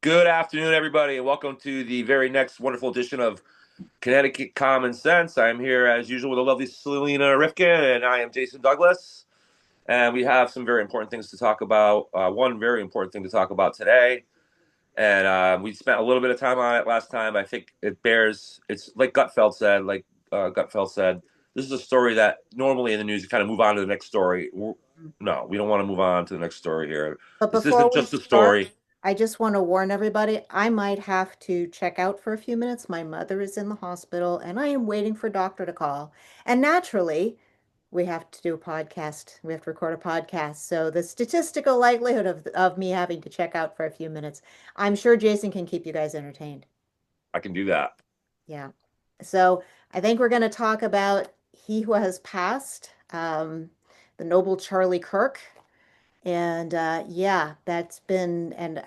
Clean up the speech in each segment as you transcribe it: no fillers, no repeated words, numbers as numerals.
Good afternoon, everybody, and welcome to the very next wonderful edition of Connecticut Common Sense. I'm here, as usual, with the lovely Selina Rifkin, and I am Jason Douglas. And we have some very important things to talk about. One very important thing to talk about today. And we spent a little bit of time on it last time. I think it's like Gutfeld said, this is a story that normally in the news, you kind of move on to the next story. No, we don't want to move on to the next story here. But This before isn't we just a start, story. I just want to warn everybody, I might have to check out for a few minutes. My mother is in the hospital and I am waiting for doctor to call. And naturally, we have to do a podcast. We have to record a podcast. So the statistical likelihood of me having to check out for a few minutes, I'm sure Jason can keep you guys entertained. I can do that. Yeah. So I think we're going to talk about He Who Has Passed, the noble Charlie Kirk. And yeah, that's been, and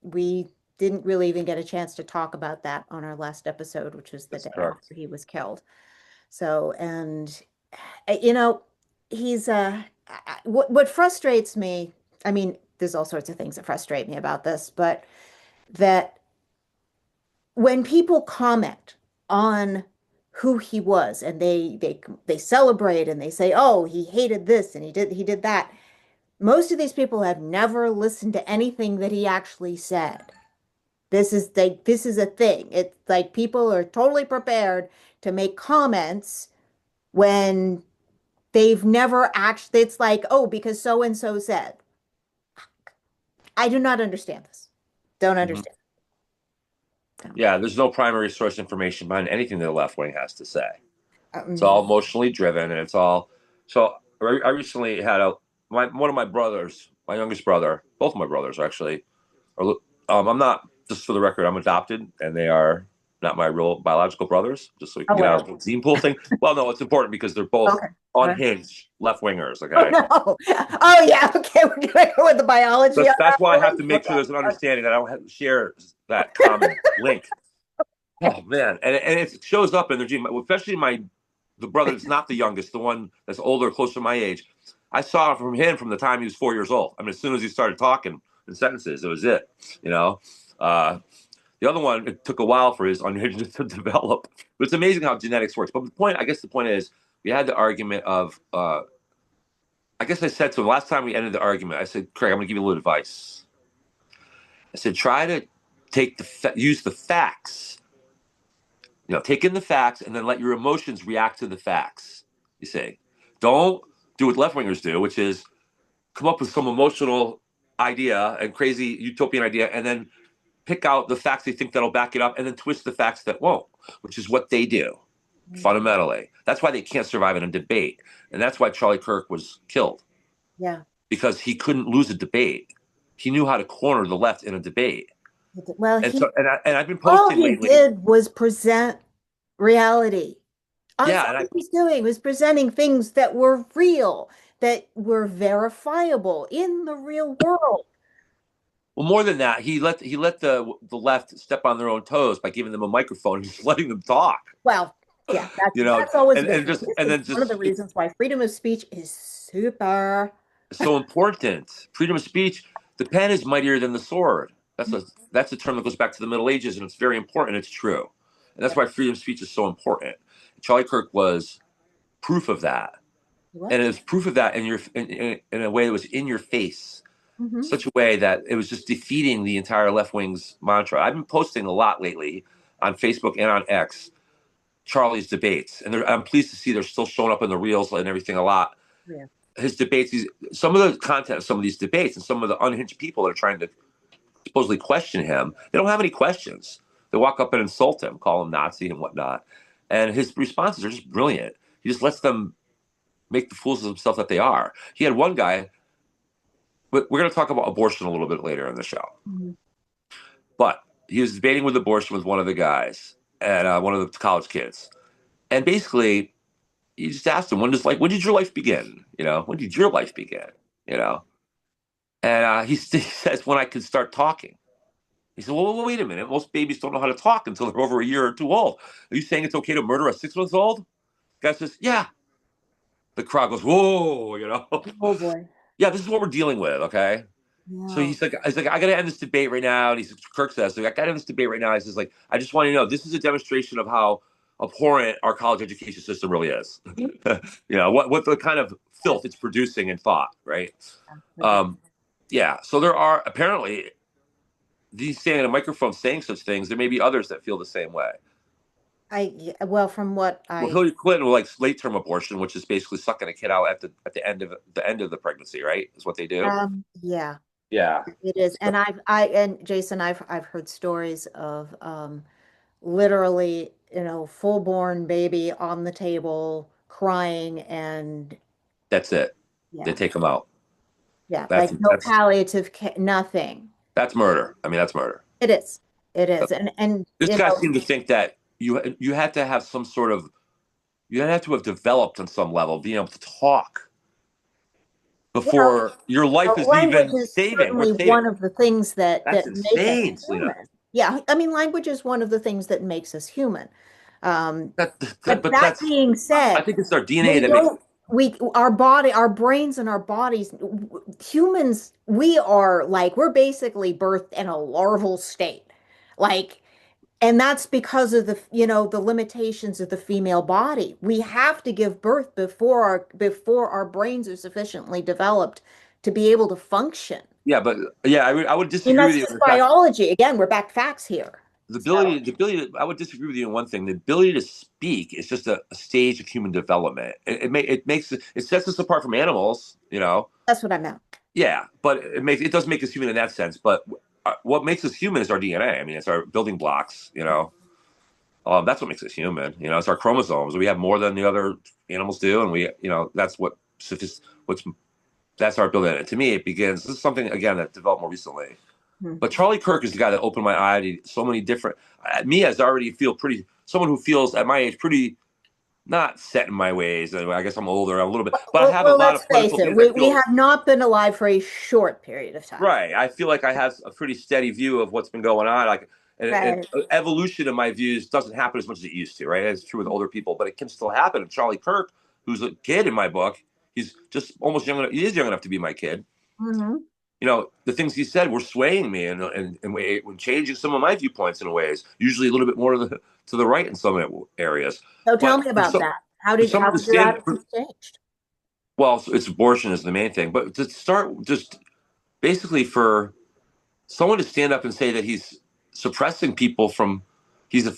we didn't really even get a chance to talk about that on our last episode, which was the That's day correct. after he was killed. So, and you know, he's what frustrates me, I mean, there's all sorts of things that frustrate me about this, but that when people comment on who he was and they celebrate and they say, "Oh, he hated this and he did that." Most of these people have never listened to anything that he actually said. This is a thing. It's like people are totally prepared to make comments when they've never actually, it's like, oh, because so and so said. I do not understand this. Don't Mhm. understand. So, Yeah, there's no primary source information behind anything the left wing has to say. It's um, all emotionally driven, and it's all. So I recently had one of my brothers, my youngest brother, both of my brothers actually. Are, I'm not, just for the record, I'm adopted, and they are not my real biological brothers. Just so we can oh, get out of well, the gene pool thing. Well, no, it's important because they're both okay. unhinged left wingers. Oh, Okay, no. Oh, yeah. Okay. We're going to go with the biology on that's that, why I have really? to make sure Okay. there's an understanding that I don't have to share that common link. Oh man, and it shows up in their gene, especially the brother that's not the youngest, the one that's older, closer to my age. I saw it from him from the time he was 4 years old. I mean, as soon as he started talking in sentences, it was it. You know, uh, the other one, it took a while for his unhinged to develop. But it's amazing how genetics works. But I guess the point is, we had the argument of. I guess I said to him last time we ended the argument. I said, Craig, I'm going to give you a little advice. I said, try to use the facts. Take in the facts and then let your emotions react to the facts. You see, don't do what left wingers do, which is come up with some emotional idea and crazy utopian idea, and then pick out the facts they think that'll back it up, and then twist the facts that won't, which is what they do fundamentally. That's why they can't survive in a debate, and that's why Charlie Kirk was killed Yeah. because he couldn't lose a debate. He knew how to corner the left in a debate, Well, and so I've been all posting he lately. did was present reality. That's Yeah, all he was doing, was presenting things that were real, that were verifiable in the real world. well, more than that, he let the left step on their own toes by giving them a microphone and just letting them talk. Well, yeah, that's You know, that's always a and good and thing. just This and is then one of the just it's reasons why freedom of speech is super. so important. Freedom of speech. The pen is mightier than the sword. That's a term that goes back to the Middle Ages, and it's very important. It's true, and that's Yeah, why freedom of speech is so important. Charlie Kirk was proof of that, and what? it was proof of that in a way that was in your face, Hmm. such a way that it was just defeating the entire left wing's mantra. I've been posting a lot lately on Facebook and on X Charlie's debates, and I'm pleased to see they're still showing up in the reels and everything a lot. Yeah. His debates, some of the content of some of these debates, and some of the unhinged people that are trying to supposedly question him, they don't have any questions. They walk up and insult him, call him Nazi and whatnot, and his responses are just brilliant. He just lets them make the fools of themselves that they are. He had one guy. We're going to talk about abortion a little bit later in the show, Mhm. but he was debating with abortion with one of the guys and one of the college kids, and basically you just asked him, when did your life begin? When did your life begin? You know, and he says, when I could start talking. He said, well, wait a minute. Most babies don't know how to talk until they're over a year or two old. Are you saying it's okay to murder a 6 months old? The guy says, yeah. The crowd goes, whoa, Oh boy. yeah, this is what we're dealing with. Okay. So Yeah. he's like, I got to end this debate right now. And Kirk says, like, I got to end this debate right now. He says, like, I just want you to know this is a demonstration of how abhorrent our college education system really is. What the kind of filth it's producing in thought, right? Ridiculous. Um, yeah. So there are apparently these standing on a microphone saying such things. There may be others that feel the same way. Yeah, well, from what Well, I Hillary Clinton will like late term abortion, which is basically sucking a kid out at the end of the pregnancy, right? Is what they do. yeah, Yeah. it is. And and Jason, I've heard stories of literally, full-born baby on the table crying and That's it. They yeah, take them out. yeah, That's like no that's palliative care, nothing. that's murder. I mean, that's murder. It is. It is. And This guy seemed to think that you had to have some sort of you had to have developed on some level, being able to talk well, before your life is language even is saving certainly worth saving. one of the things That's that make us insane, Selena. human. Yeah, I mean, language is one of the things that makes us human. Um, but But that that's being I said, think it's our DNA we that makes don't we our body, our brains and our bodies, humans, we're basically birthed in a larval state. Like, and that's because of the limitations of the female body. We have to give birth before our brains are sufficiently developed to be able to function. yeah, but yeah, I would I mean, disagree with that's you in just the fact biology. Again, we're back facts here. So, I would disagree with you on one thing. The ability to speak is just a stage of human development. It makes it sets us apart from animals, you know. that's what I meant. Yeah, but it does make us human in that sense. But what makes us human is our DNA. I mean, it's our building blocks, you know. That's what makes us human. You know, it's our chromosomes. We have more than the other animals do, and that's what's that's our ability. And to me, it begins. This is something again that developed more recently. Hmm. But Charlie Kirk is the guy that opened my eye to so many different. Me as I already feel pretty. Someone who feels at my age pretty not set in my ways. I guess I'm older a little bit, but I have a Well, lot let's of face political it. views. I We feel have not been alive for a short period of time. right. I feel like I have a pretty steady view of what's been going on. Like, and Right. evolution of my views doesn't happen as much as it used to. Right, it's true with older people, but it can still happen. And Charlie Kirk, who's a kid in my book, he's just almost young enough. He is young enough to be my kid. Hmm. The things he said were swaying me and when changing some of my viewpoints in ways, usually a little bit more to the right in some areas. So tell But me about that. for someone How to have your stand, attitudes changed? well, it's abortion is the main thing, but to start just basically for someone to stand up and say that he's suppressing people from, he's a,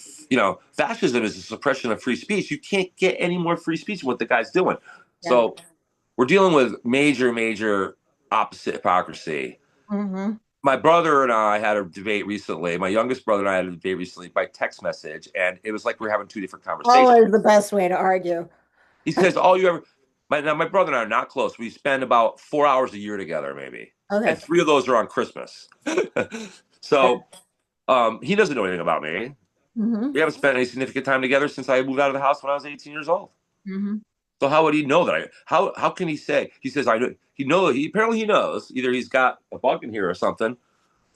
fascism is a suppression of free speech. You can't get any more free speech than what the guy's doing. Yeah. So we're dealing with major, major opposite hypocrisy. Hmm. My brother and I had a debate recently. My youngest brother and I had a debate recently by text message, and it was like we are having two different conversations. Always the best way to argue. He says, "All you ever." My brother and I are not close. We spend about 4 hours a year together, maybe, and Okay. three of those are on Christmas. So he doesn't know anything about me. Hmm. We haven't spent any significant time together since I moved out of the house when I was 18 years old. Hmm. So how would he know that? How can he say? He says I know. He apparently he knows. Either he's got a bug in here or something.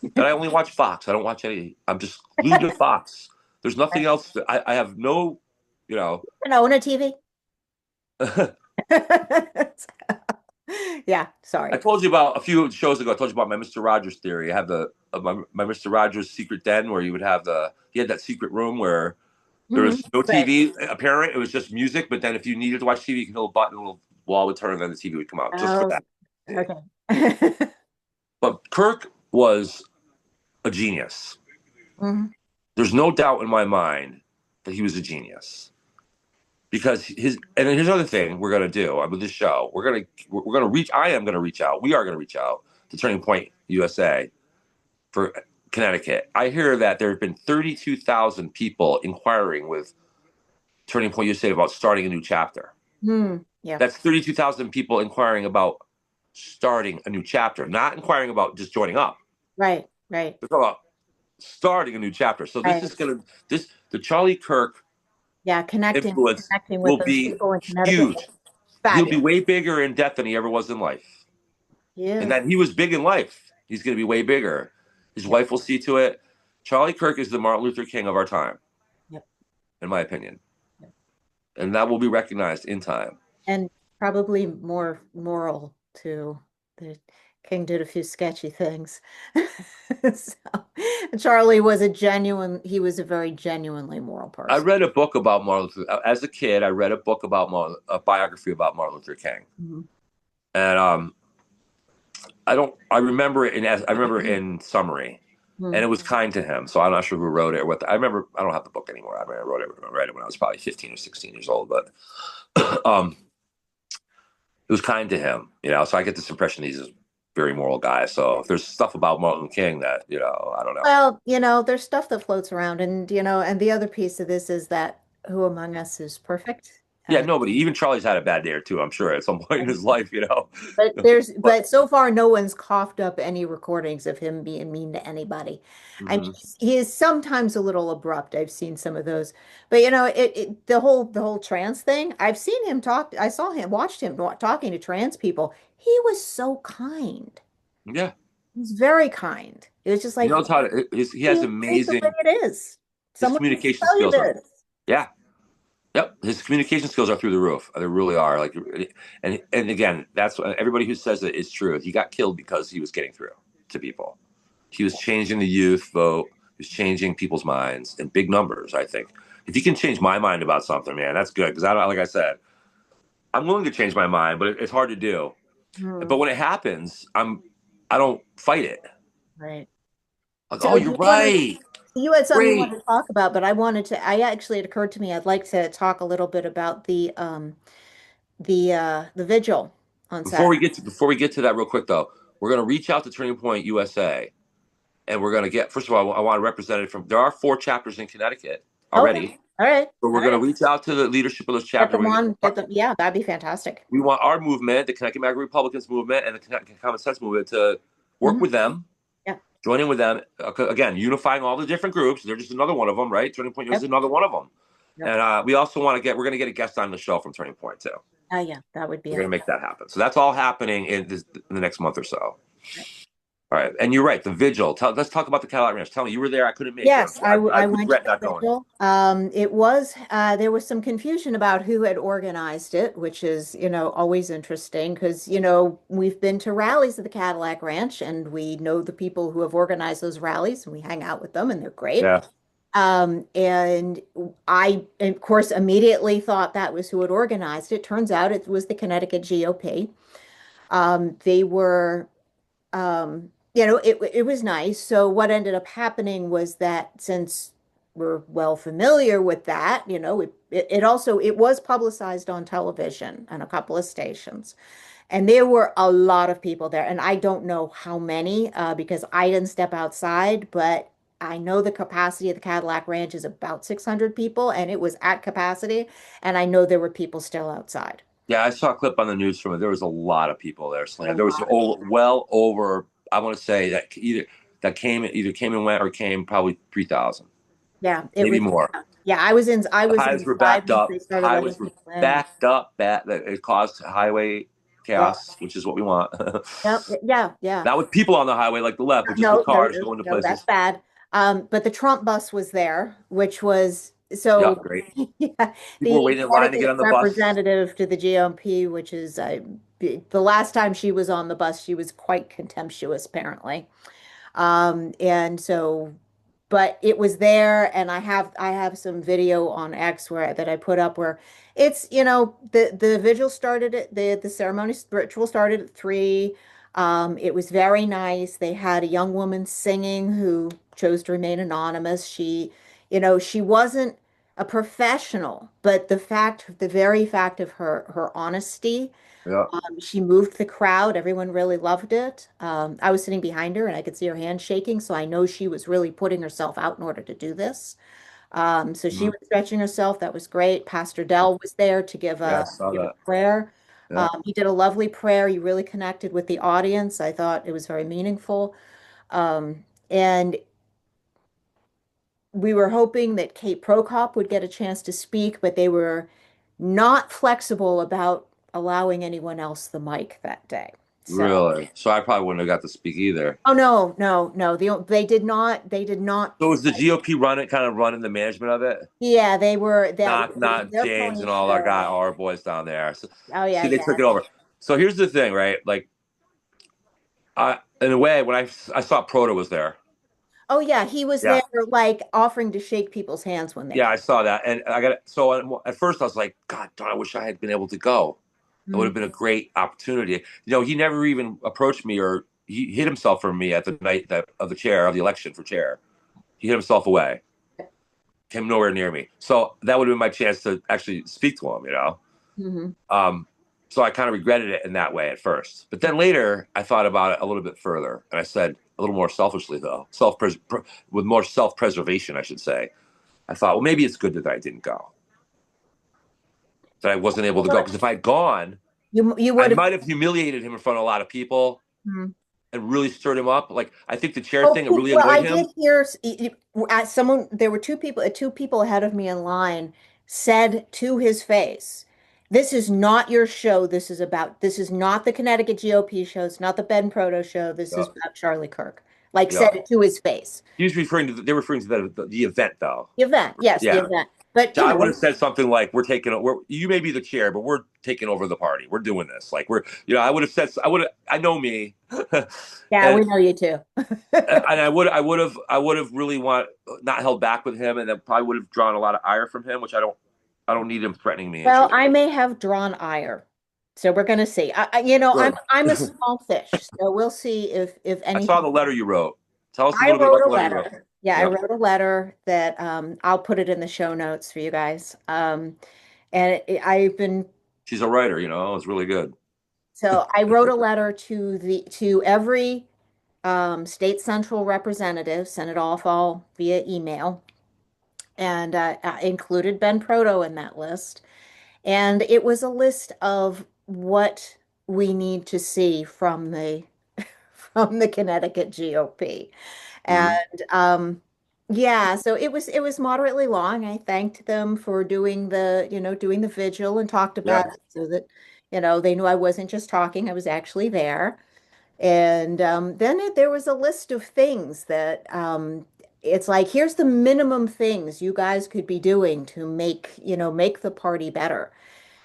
And I only watch Fox. I don't watch any. I'm just glued to Fox. There's nothing else. I have no, you know. Own a TV? Yeah, I sorry. told you about a few shows ago. I told you about my Mister Rogers theory. I have my Mister Rogers secret den where he had that secret room where there Hmm. was no Right. TV apparent. It was just music. But then if you needed to watch TV, you could hit a button, a little wall would turn, and then the TV would come out just for Oh, that. okay. But Kirk was a genius. Hmm. There's no doubt in my mind that he was a genius. Because and here's another thing we're gonna do with this show. We're gonna reach. I am gonna reach out. We are gonna reach out to Turning Point USA for Connecticut. I hear that there have been 32,000 people inquiring with Turning Point USA about starting a new chapter. Yeah. That's 32,000 people inquiring about starting a new chapter, not inquiring about just joining up. Right. Right. They're talking about starting a new chapter. So Right. the Charlie Kirk Yeah. influence Connecting with will those be people in Connecticut. huge. He'll be Fabulous. way bigger in death than he ever was in life. He And is. that he was big in life. He's going to be way bigger. His Yep. wife will see to it. Charlie Kirk is the Martin Luther King of our time, Yep. in my opinion. Yep. And that will be recognized in time. And probably more moral too. The- King did a few sketchy things. So, Charlie was he was a very genuinely moral I person. read a book about Martin Luther. As a kid, I read a book about a biography about Martin Luther King, Mhm. and I don't. I remember it in. I remember it in summary, and Mhm. it was kind to him. So I'm not sure who wrote it or what. I remember. I don't have the book anymore. I mean, I read it when I was probably 15 or 16 years old, but it was kind to him. So I get this impression he's a very moral guy. So if there's stuff about Martin King that I don't know. Well, there's stuff that floats around, and and the other piece of this is that who among us is perfect? Yeah, And nobody. Even Charlie's had a bad day or two. I'm sure at some point in his life. But but so far no one's coughed up any recordings of him being mean to anybody. I mean, mhm. he is sometimes a little abrupt. I've seen some of those, but the whole trans thing. I've seen him talk. I saw him, watched him talking to trans people. He was so kind. Yeah, He's very kind. It was just he like, knows how to. He has it's the way amazing it is. his Someone needs to communication tell you skills are. this. Yeah, yep. His communication skills are through the roof. They really are. Like, and again, that's everybody who says it is true. He got killed because he was getting through to people. He was changing the youth vote. He was changing people's minds in big numbers. I think if he can change my mind about something, man, that's good. Because I don't, like I said, I'm willing to change my mind, but it's hard to do. Hmm, But when it happens, I don't fight it. right. Like, So oh, do you're you want to? right. You had something you Great. wanted to talk about, but I actually, it occurred to me, I'd like to talk a little bit about the vigil on Saturday. Before we get to that real quick though, we're gonna reach out to Turning Point USA and we're gonna get first of all I want a representative from there are 4 chapters in Connecticut Okay. already. All right. But All we're gonna right. reach out to the leadership of those Get chapters. them on, get them. Yeah, that'd be fantastic. We want our movement, the Connecticut Migrant Republicans movement and the Connecticut Common Sense movement to work Hmm. with them, Yep. join in with them. Again, unifying all the different groups. They're just another one of them, right? Turning Point is Yep. another one of them. Yep. And we also want to we're going to get a guest on the show from Turning Point too. Yeah, that would be We're a going to make that happen. So that's all happening in the next month or so. right. All right, and you're right. The vigil. Let's talk about the Cadillac Ranch. Tell me, you were there. I couldn't make it. Yes, I I went to regret not the going. vigil. There was some confusion about who had organized it, which is, always interesting because, we've been to rallies at the Cadillac Ranch and we know the people who have organized those rallies and we hang out with them and they're great. Yeah, And I, of course, immediately thought that was who had organized it. Turns out it was the Connecticut GOP. They were it was nice. So what ended up happening was that since we're well familiar with that, it was publicized on television and a couple of stations. And there were a lot of people there. And I don't know how many because I didn't step outside, but I know the capacity of the Cadillac Ranch is about 600 people, and it was at capacity. And I know there were people still outside. yeah. I saw a clip on the news from it. There was a lot of people there, A Selena. There was lot. well over. I want to say that either came and went or came probably 3,000, Yeah, it maybe was. more. Yeah, I The was highways were inside backed once up. they started letting people in. Backed up. That it caused highway Yeah. chaos, which is what we want. Yep. Yeah. Yeah. Not with people on the highway like the left, but just with No, no, cars no, going to no, that's places. bad. But the Trump bus was there, which was Yeah, so great. yeah, People were the waiting in line to get Connecticut on the bus. representative to the GOP, which is the last time she was on the bus, she was quite contemptuous, apparently. And so, but it was there, and I have some video on X where that I put up where it's, the vigil started at the ceremony ritual started at 3. It was very nice. They had a young woman singing who chose to remain anonymous. She wasn't a professional, but the very fact of her honesty Yeah. she moved the crowd. Everyone really loved it. I was sitting behind her and I could see her hand shaking, so I know she was really putting herself out in order to do this. So she Mhm. was stretching herself. That was great. Pastor Dell was there to Yeah, I saw give a that. prayer. Yeah. He did a lovely prayer. He really connected with the audience. I thought it was very meaningful. And we were hoping that Kate Prokop would get a chance to speak, but they were not flexible about allowing anyone else the mic that day. So. Really? So I probably wouldn't have got to speak either. Oh no, no, no. They did not. They did not. So was the GOP kind of running the management of it? Yeah, they were. It was Not their James pony and all show. our boys down there. So, Oh yeah, see, they took yeah. it over. So here's the thing, right? Like In a way, when I saw Proto was there. Oh yeah, he was there Yeah, like offering to shake people's hands when they yeah, came. I saw that, and I got so at first I was like, God, darn, I wish I had been able to go. It would Mm. have been a great opportunity. He never even approached me, or he hid himself from me at the night of the chair of the election for chair. He hid himself away, came nowhere near me. So that would have been my chance to actually speak to him. Hmm. Um, so I kind of regretted it in that way at first. But then later, I thought about it a little bit further, and I said a little more selfishly, though, with more self preservation, I should say. I thought, well, maybe it's good that I didn't go, that I wasn't able to go, because if I'd gone, You I would have. might have humiliated him in front of a lot of people and really stirred him up. Like I think the chair Oh, thing, it really well, annoyed I did him. hear someone, there were two people ahead of me in line said to his face, "This is not your show. This is not the Connecticut GOP show. It's not the Ben Proto show. This Yeah, is about Charlie Kirk." Like yeah. said it to his face. He was referring to they're referring to the event though. The event, yes, the Yeah. event. But So I would have said something like, you may be the chair, but we're taking over the party. We're doing this. Like I would have said, I know me, yeah, and we know you too. I would have really not held back with him, and that probably would have drawn a lot of ire from him, which I don't need him threatening me and Well, shit. I may have drawn ire. So we're going to see. Good. I'm a small fish, so we'll see if I saw anything. the letter you wrote. Tell us a I little bit wrote about the a letter you wrote. letter. Yeah, I Yep. wrote a letter that I'll put it in the show notes for you guys. And I've been She's a writer, it's really good. so I wrote a letter to every state central representative, sent it off all via email, and I included Ben Proto in that list. And it was a list of what we need to see from the from the Connecticut GOP. And Hmm. yeah, so it was moderately long. I thanked them for doing the vigil and talked Yeah. about it so that, they knew I wasn't just talking, I was actually there. And then there was a list of things that it's like, here's the minimum things you guys could be doing to make the party better.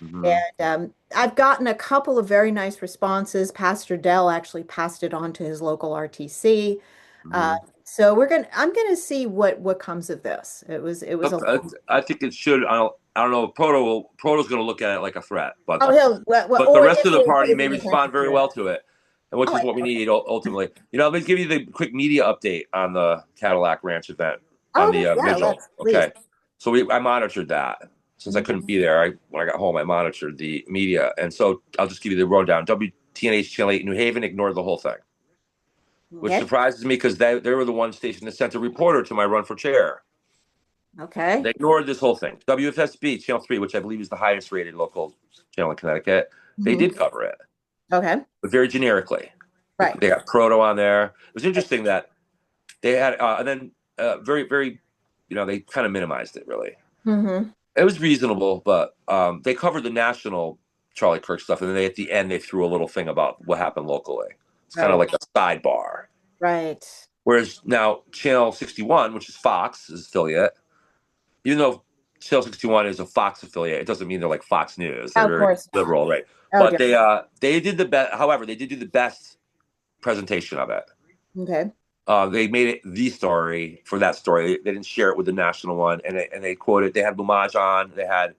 Hmm. And I've gotten a couple of very nice responses. Pastor Dell actually passed it on to his local RTC. Uh, Hmm. so I'm gonna see what comes of this. It was a Look, I think it should. I don't know. Proto's going to look at it like a threat, but oh he'll well, the or rest if of the he party pays may any attention respond very to it. well to it, and which Oh, is what we need ultimately. Let me give you the quick media update on the Cadillac Ranch event on the yeah, vigil. let's please. Okay, so I monitored that since I couldn't be there. When I got home, I monitored the media, and so I'll just give you the rundown. WTNH Channel 8 New Haven ignored the whole thing, which Okay. surprises me because they were the one station that sent a reporter to my run for chair. They Okay. ignored this whole thing. WFSB Channel 3, which I believe is the highest rated local channel in Connecticut, they Hmm. did cover it, Okay. but very generically. Right. They got Proto on there. It was interesting that they had, and then very, very, they kind of minimized it. Really, Hmm. it was reasonable, but they covered the national Charlie Kirk stuff, and then at the end they threw a little thing about what happened locally. It's kind of Right. like a sidebar. Right. Whereas now Channel 61, which is Fox's affiliate, even though Channel 61 is a Fox affiliate, it doesn't mean they're like Fox News. They're Of very course not. liberal, right? Oh But dear. they did the best. However, they did do the best presentation of it. Okay. They made it the story for that story. They didn't share it with the national one, and they quoted. They had Lumage on. They had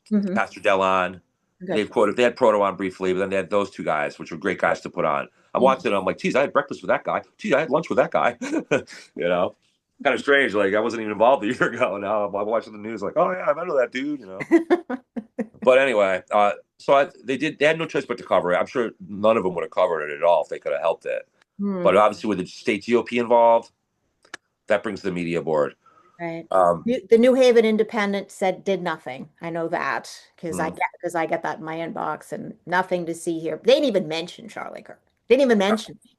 Hmm. Pastor Dell on. Okay. They quoted. They had Proto on briefly, but then they had those two guys, which were great guys to put on. I'm watching. I'm like, geez, I had breakfast with that guy. Geez, I had lunch with that guy. you know, kind of strange. Like I wasn't even involved a year ago. Now I'm watching the news. Like, oh yeah, I remember that dude. But anyway, they did. They had no choice but to cover it. I'm sure none of them would have covered it at all if they could have helped it. Hmm. But obviously, with the state GOP involved, that brings the media board. Right. Um, The New Haven Independent said did nothing. I know that mm, because I get that in my inbox and nothing to see here. They didn't even mention Charlie Kirk. They didn't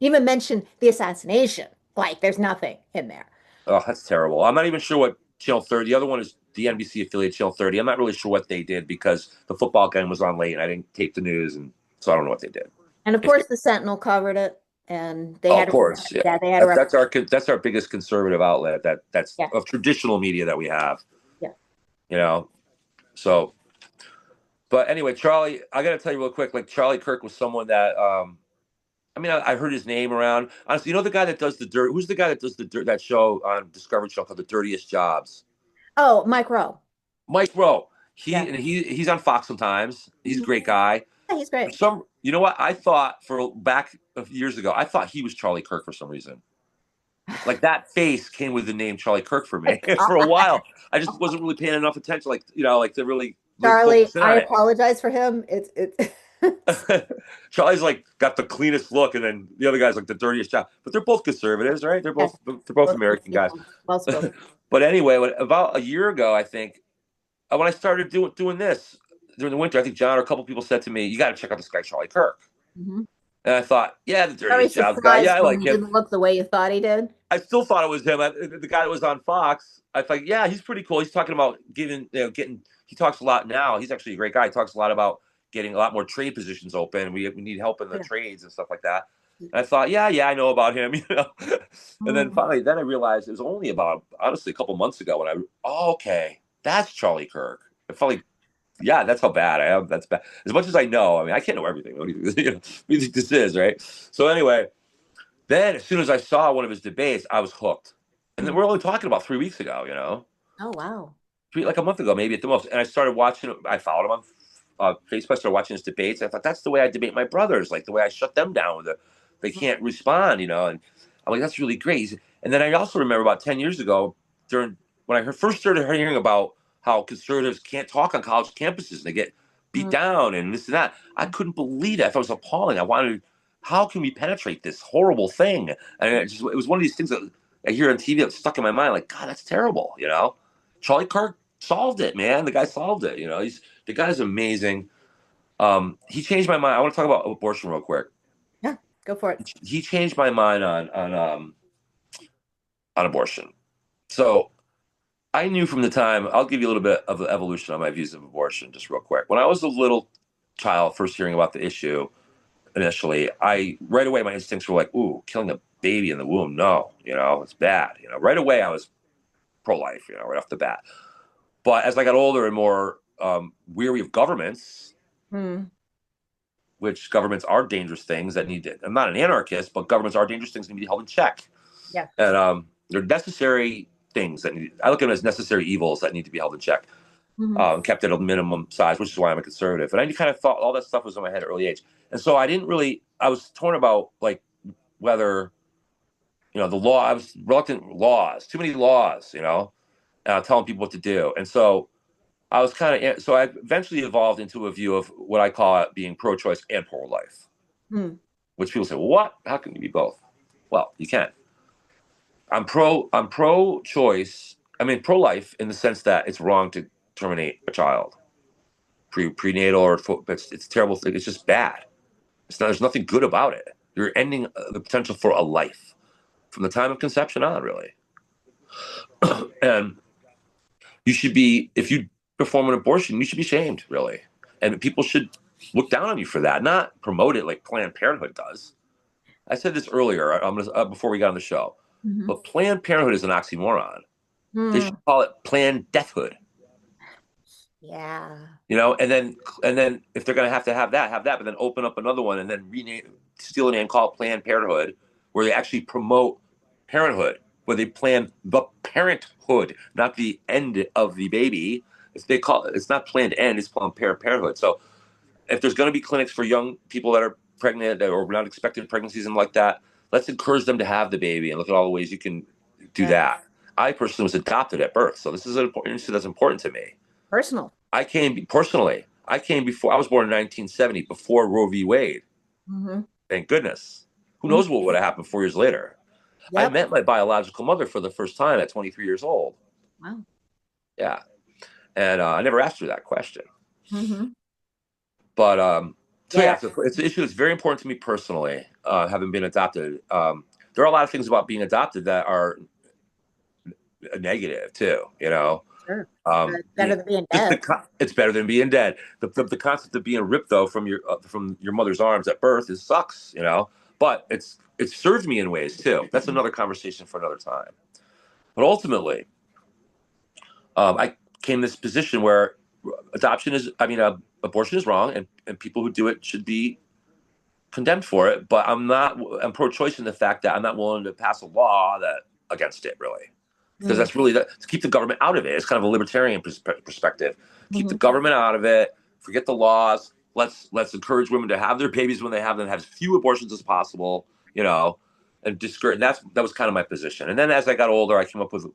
even mention the assassination. Like there's nothing in there. oh, that's terrible. I'm not even sure what Channel 30. The other one is the NBC affiliate Channel 30. I'm not really sure what they did because the football game was on late and I didn't tape the news, and so I don't know what they did. And of If course the Sentinel covered it and they oh, had of course, yeah. yeah, they had a rep That's our biggest conservative outlet. That's yeah, of traditional media that we have. yeah. You know, so but anyway, Charlie, I got to tell you real quick. Like Charlie Kirk was someone that I mean, I heard his name around. Honestly, you know the guy that does the dirt. Who's the guy that does the dirt? That show on Discovery Channel called The Dirtiest Jobs. Oh, Mike Rowe. Mike Rowe. Yeah. He's on Fox sometimes. He's a Mhm. great guy. Yeah, he's For great. some, you know what? I thought for back years ago, I thought he was Charlie Kirk for some reason. Like that face came with the name Charlie Kirk for me. For a while, I just wasn't really paying enough attention, like like to really like Charlie, focus in I on it. apologize for him. It's Charlie's like got the cleanest look, and then the other guy's like the dirtiest job. But they're both conservatives, right? yes, They're both both good American guys. people, well spoken. But anyway, about a year ago, I think when I started doing this during the winter, I think John or a couple people said to me, "You got to check out this guy Charlie Kirk." Hmm. And I thought, yeah, the Very dirtiest jobs guy. Yeah, surprised I when like he him. didn't look the way you thought he did. I still thought it was him. The guy that was on Fox. I thought, yeah, he's pretty cool. He's talking about getting. He talks a lot now. He's actually a great guy. He talks a lot about getting a lot more trade positions open. We need help in the Yeah. trades and stuff like that. And I thought, yeah, I know about him, And then Mm. finally, then I realized it was only about honestly a couple months ago when okay, that's Charlie Kirk. I felt like, yeah, that's how bad I am. That's bad. As much as I know, I mean, I can't know everything. What do you, what do you think this is, right? So anyway, then, as soon as I saw one of his debates, I was hooked. And then Mm. we're only talking about 3 weeks ago, Oh, wow. like a month ago, maybe at the most. And I started watching. I followed him on Facebook. I started watching his debates. I thought that's the way I debate my brothers, like the way I shut them down with they can't respond, And I'm like, that's really great. And then I also remember about 10 years ago, during when I first started hearing about how conservatives can't talk on college campuses and they get beat Mm. down and this and that. I couldn't believe it. I thought it was appalling. I wanted, how can we penetrate this horrible thing? And it was one of these things that I hear on TV that stuck in my mind. Like, God, that's terrible. Charlie Kirk solved it, man. The guy solved it. The guy's amazing. He changed my mind. I want to talk about abortion real quick. Yeah, go for it. He changed my mind on abortion. So I knew from the time. I'll give you a little bit of the evolution on my views of abortion, just real quick. When I was a little child, first hearing about the issue initially, I right away my instincts were like, "Ooh, killing a baby in the womb, no, it's bad." Right away I was pro-life, right off the bat. But as I got older and more weary of governments, Mm. which governments are dangerous things that need to, I'm not an anarchist, but governments are dangerous things that need to be held in check. Yeah. And they're necessary things I look at them as necessary evils that need to be held in check, Mhm. kept at a minimum size, which is why I'm a conservative. And I kind of thought all that stuff was in my head at early age. And so I was torn about like whether, the law, I was reluctant laws, too many laws, telling people what to do. And so I eventually evolved into a view of what I call it being pro-choice and pro-life, Mm. which people say, well, what? How can you be both? Well, you can. I'm pro-choice. I mean, pro-life in the sense that it's wrong to terminate a child, prenatal or it's a terrible thing. It's just bad. There's nothing good about it. You're ending the potential for a life from the time of conception on, really. And you should be, if you perform an abortion, you should be shamed, really. And people should look down on you for that, not promote it like Planned Parenthood does. I said this earlier, before we got on the show, Mhm. but Planned Parenthood is an oxymoron. They should Mm. call it Planned Deathhood. Yeah. And then if they're going to have that, but then open up another one and then steal a name, call it Planned Parenthood, where they actually promote parenthood, where they plan the parenthood, not the end of the baby. It's not planned end, it's planned parenthood. So if there's going to be clinics for young people that are pregnant or not expecting pregnancies and like that, let's encourage them to have the baby and look at all the ways you can do Yeah. that. I personally was adopted at birth, so this is an issue that's important to me. Personal. I came before. I was born in 1970, before Roe v. Wade. Hmm. Thank goodness. Who Hmm. knows what would have happened 4 years later? I Yep. met my biological mother for the first time at 23 years old. Wow. Yeah, and I never asked her that question. Hmm. But so Yeah. yeah, it's an issue that's very important to me personally. Having been adopted, there are a lot of things about being adopted that are negative too. Sure. Um, Better than being just dead. it's better than being dead. The concept of being ripped though from your mother's arms at birth is sucks. But it served me in ways too. That's another conversation for another time. But ultimately, I came to this position where abortion is wrong, and people who do it should be condemned for it, but I'm pro-choice in the fact that I'm not willing to pass a law that against it, really, because Mm, that's really to keep the government out of it. It's kind of a libertarian perspective. Keep the mhm, government out of it. Forget the laws. Let's encourage women to have their babies when they have them, have as few abortions as possible, you know, and discourage. And that was kind of my position. And then as I got older, I came up with.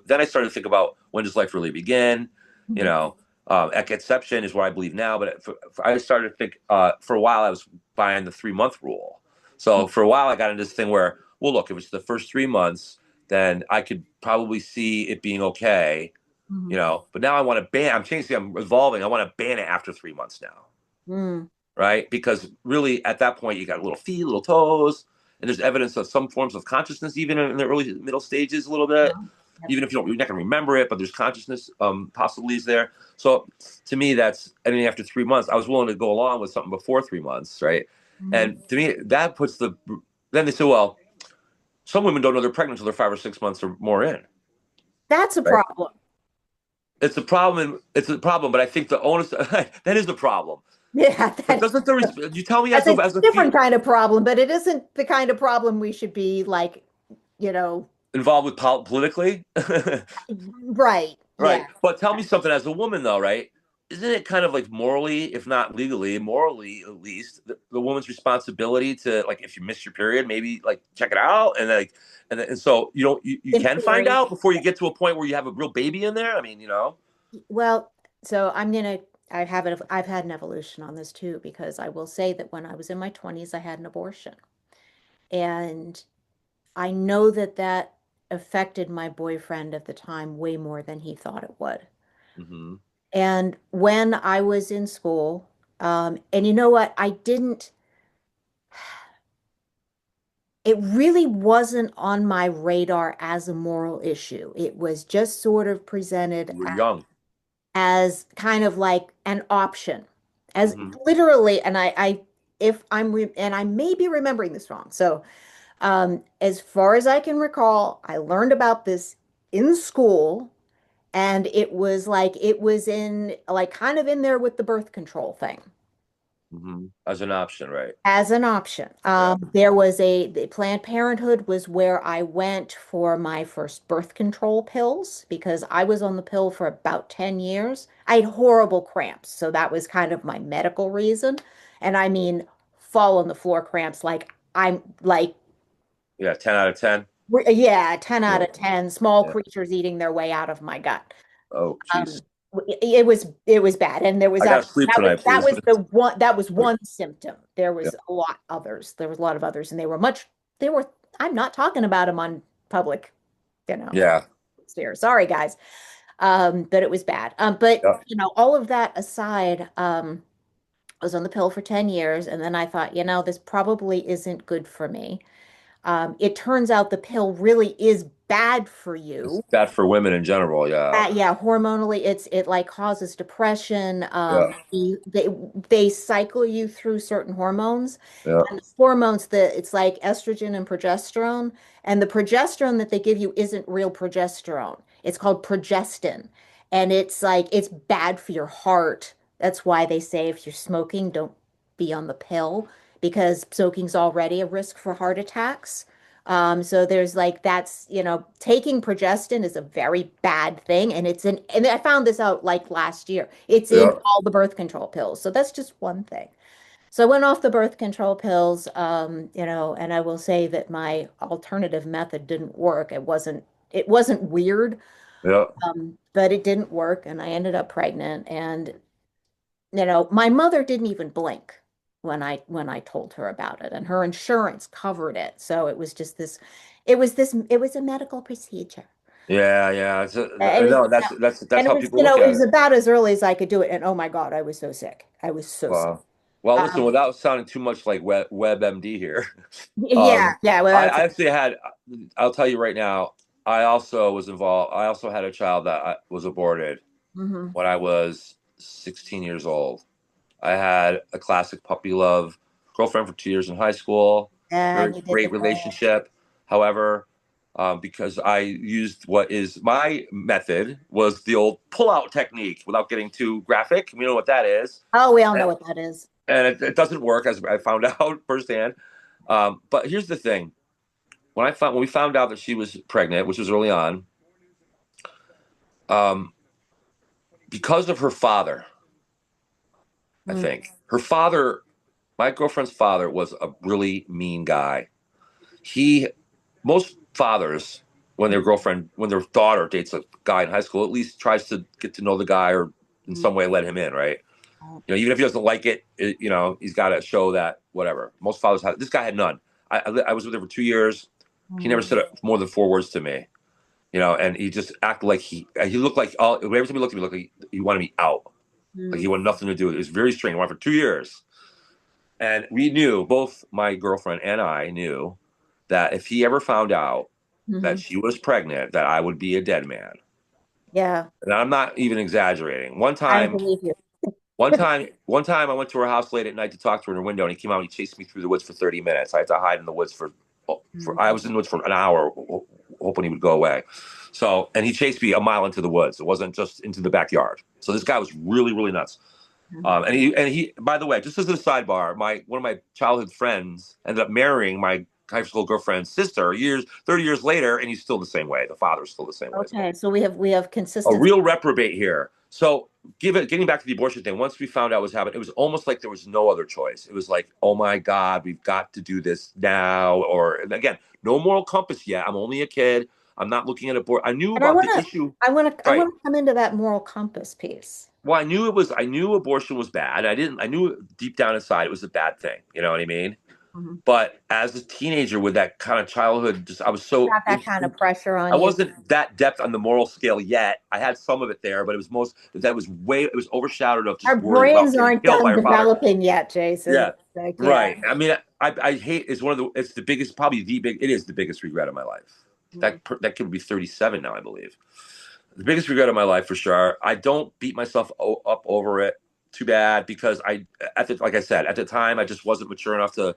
Then I started to think about, when does life really begin? You mhm, know, at conception is what I believe now. But I started to think, for a while I was buying the 3 month rule. So for a while I got into this thing where, well, look, if it's the first 3 months, then I could probably see it being okay, mhm, But now I want to ban. I'm changing. I'm evolving. I want to ban it after 3 months now, mm. right? Because really, at that point, you got little feet, little toes, and there's evidence of some forms of consciousness, even in the early middle stages, a little bit. Oh, yep. Even if you're not going to remember it, but there's consciousness possibilities there. So to me, that's anything after 3 months. I was willing to go along with something before 3 months, right? Mhm. And to me, that puts the. Then they say, well, some women don't know they're pregnant until they're 5 or 6 months or more in, That's a right? problem. It's a problem. It's a problem, but I think the onus that is the problem. Yeah, But doesn't you tell me that's a as a different kind of problem, but it isn't the kind of problem we should be like, you know, involved with politically, right. Yeah. right? But tell me something as a woman though, right? Isn't it kind of like morally, if not legally, morally at least, the woman's responsibility to, like, if you miss your period, maybe like check it out, and like, and so you don't you In can find theory. out before you get to a point where you have a real baby in there. I mean, Well, so I've had an evolution on this too, because I will say that when I was in my 20s, I had an abortion. And I know that that affected my boyfriend at the time way more than he thought it would. hmm And when I was in school, and you know what? It really wasn't on my radar as a moral issue. It was just sort of presented you were young. as kind of like an option, as hmm literally, and if and I may be remembering this wrong. So, as far as I can recall, I learned about this in school, and it was in like kind of in there with the birth control thing As an option, right? as an option. Yeah. There was the Planned Parenthood was where I went for my first birth control pills because I was on the pill for about 10 years. I had horrible cramps, so that was kind of my medical reason. And I mean, fall on the floor cramps, like I'm like, Yeah, 10 out of 10. yeah, 10 out Yeah, of 10, small yeah. creatures eating their way out of my gut. Oh, Um, jeez. it was bad, and there was I gotta actually sleep tonight, that please. was the one that was one symptom. There Yeah, was a lot others. There was a lot of others, and they were. I'm not talking about them on public, you know, yeah, stairs. Sorry, guys, but it was bad. But yeah. all of that aside, I was on the pill for 10 years, and then I thought, this probably isn't good for me. It turns out the pill really is bad for It's you. bad for women in general. Yeah, Yeah, hormonally, it like causes depression. yeah, They cycle you through certain hormones, yeah. and the hormones that it's like estrogen and progesterone, and the progesterone that they give you isn't real progesterone. It's called progestin, and it's like it's bad for your heart. That's why they say if you're smoking, don't be on the pill because smoking's already a risk for heart attacks. So there's like that's, taking progestin is a very bad thing, and and I found this out like last year. It's in Yeah. all the birth control pills. So that's just one thing. So I went off the birth control pills, and I will say that my alternative method didn't work. It wasn't weird, Yeah. but it didn't work, and I ended up pregnant. And my mother didn't even blink when I told her about it, and her insurance covered it. So it was a medical procedure. Yeah, yeah. It was, No, that's and it how was, people look it at was it. about as early as I could do it. And oh my God, I was so sick. I was so sick. Wow. Well, listen, Um, without sounding too much like WebMD here, yeah, yeah. Well, I actually had. I'll tell you right now. I also was involved. I also had a child that was aborted mhm. when I was 16 years old. I had a classic puppy love girlfriend for 2 years in high school. Very And you did the great thing. relationship. However, because I used what is my method was the old pull-out technique without getting too graphic. You know what that is? Oh, we all know And what that is. and it doesn't work, as I found out firsthand. But here's the thing: when we found out that she was pregnant, which was early on, um, because of her father, I Mm, think her father, my girlfriend's father, was a really mean guy. He Most fathers, when their daughter dates a guy in high school, at least tries to get to know the guy or in mm, some way let him in, right? mm, Even if he doesn't like it, he's got to show that whatever. Most fathers have. This guy had none. I was with him for 2 years. He never mm, said more than 4 words to me. And he just acted like he looked like every time he looked at me, looked like he wanted me out. Like he mm, wanted nothing to do with it. It was very strange. He went for 2 years. And we knew, both my girlfriend and I knew, that if he ever found out that mhm. she was pregnant, that I would be a dead man. Yeah, And I'm not even exaggerating. I believe you. One time, I went to her house late at night to talk to her in her window, and he came out and he chased me through the woods for 30 minutes. I had to hide in the woods I Mm, was in the woods for an hour, hoping he would go away. So, and he chased me a mile into the woods. It wasn't just into the backyard. So this guy was really, really nuts. mhm. By the way, just as a sidebar, one of my childhood friends ended up marrying my high school girlfriend's sister 30 years later, and he's still the same way. The father's still the same way as well. Okay, so we have A consistency. real reprobate here. So, getting back to the abortion thing, once we found out what was happening, it was almost like there was no other choice. It was like, oh my God, we've got to do this now. Or again, no moral compass yet. I'm only a kid. I'm not looking at abortion. I knew And I about want the to, issue, I want to, I right? want to come into that moral compass piece. Well, I knew abortion was bad. I knew deep down inside it was a bad thing. You know what I mean? Mhm. But as a teenager with that kind of childhood, just I was so Got that kind of pressure I on you. wasn't that depth on the moral scale yet. I had some of it there, but it was overshadowed of Our just worrying about brains getting aren't killed by done her father. developing yet, Jason. Yeah, It's like, yeah. right. I mean, I hate it's one of the it's the biggest, probably it is the biggest regret of my life. Mm. That kid would be 37 now, I believe. The biggest regret of my life for sure. I don't beat myself up over it too bad, because like I said, at the time I just wasn't mature enough to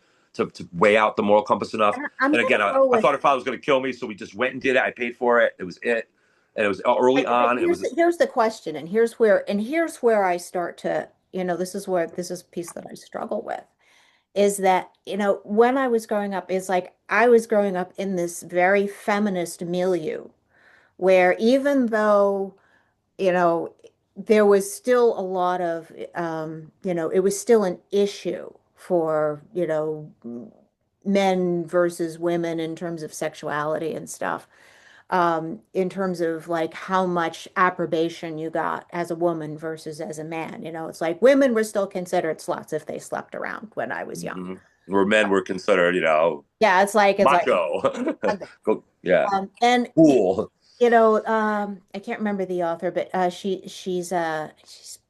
weigh out the moral compass enough. And I'm And going again, to go I with, thought her father was going to kill me, so we just went and did it. I paid for it. It was it, and it was early but on. It here's was here's the question, and here's where I start to, this is a piece that I struggle with, is that, when I was growing up, is like I was growing up in this very feminist milieu where even though, you know, there was still a lot of, it was still an issue for, men versus women in terms of sexuality and stuff, in terms of like how much approbation you got as a woman versus as a man. It's like women were still considered sluts if they slept around when I was young. where men were considered, Yeah, it's like, macho. Yeah, and cool. I can't remember the author, but she's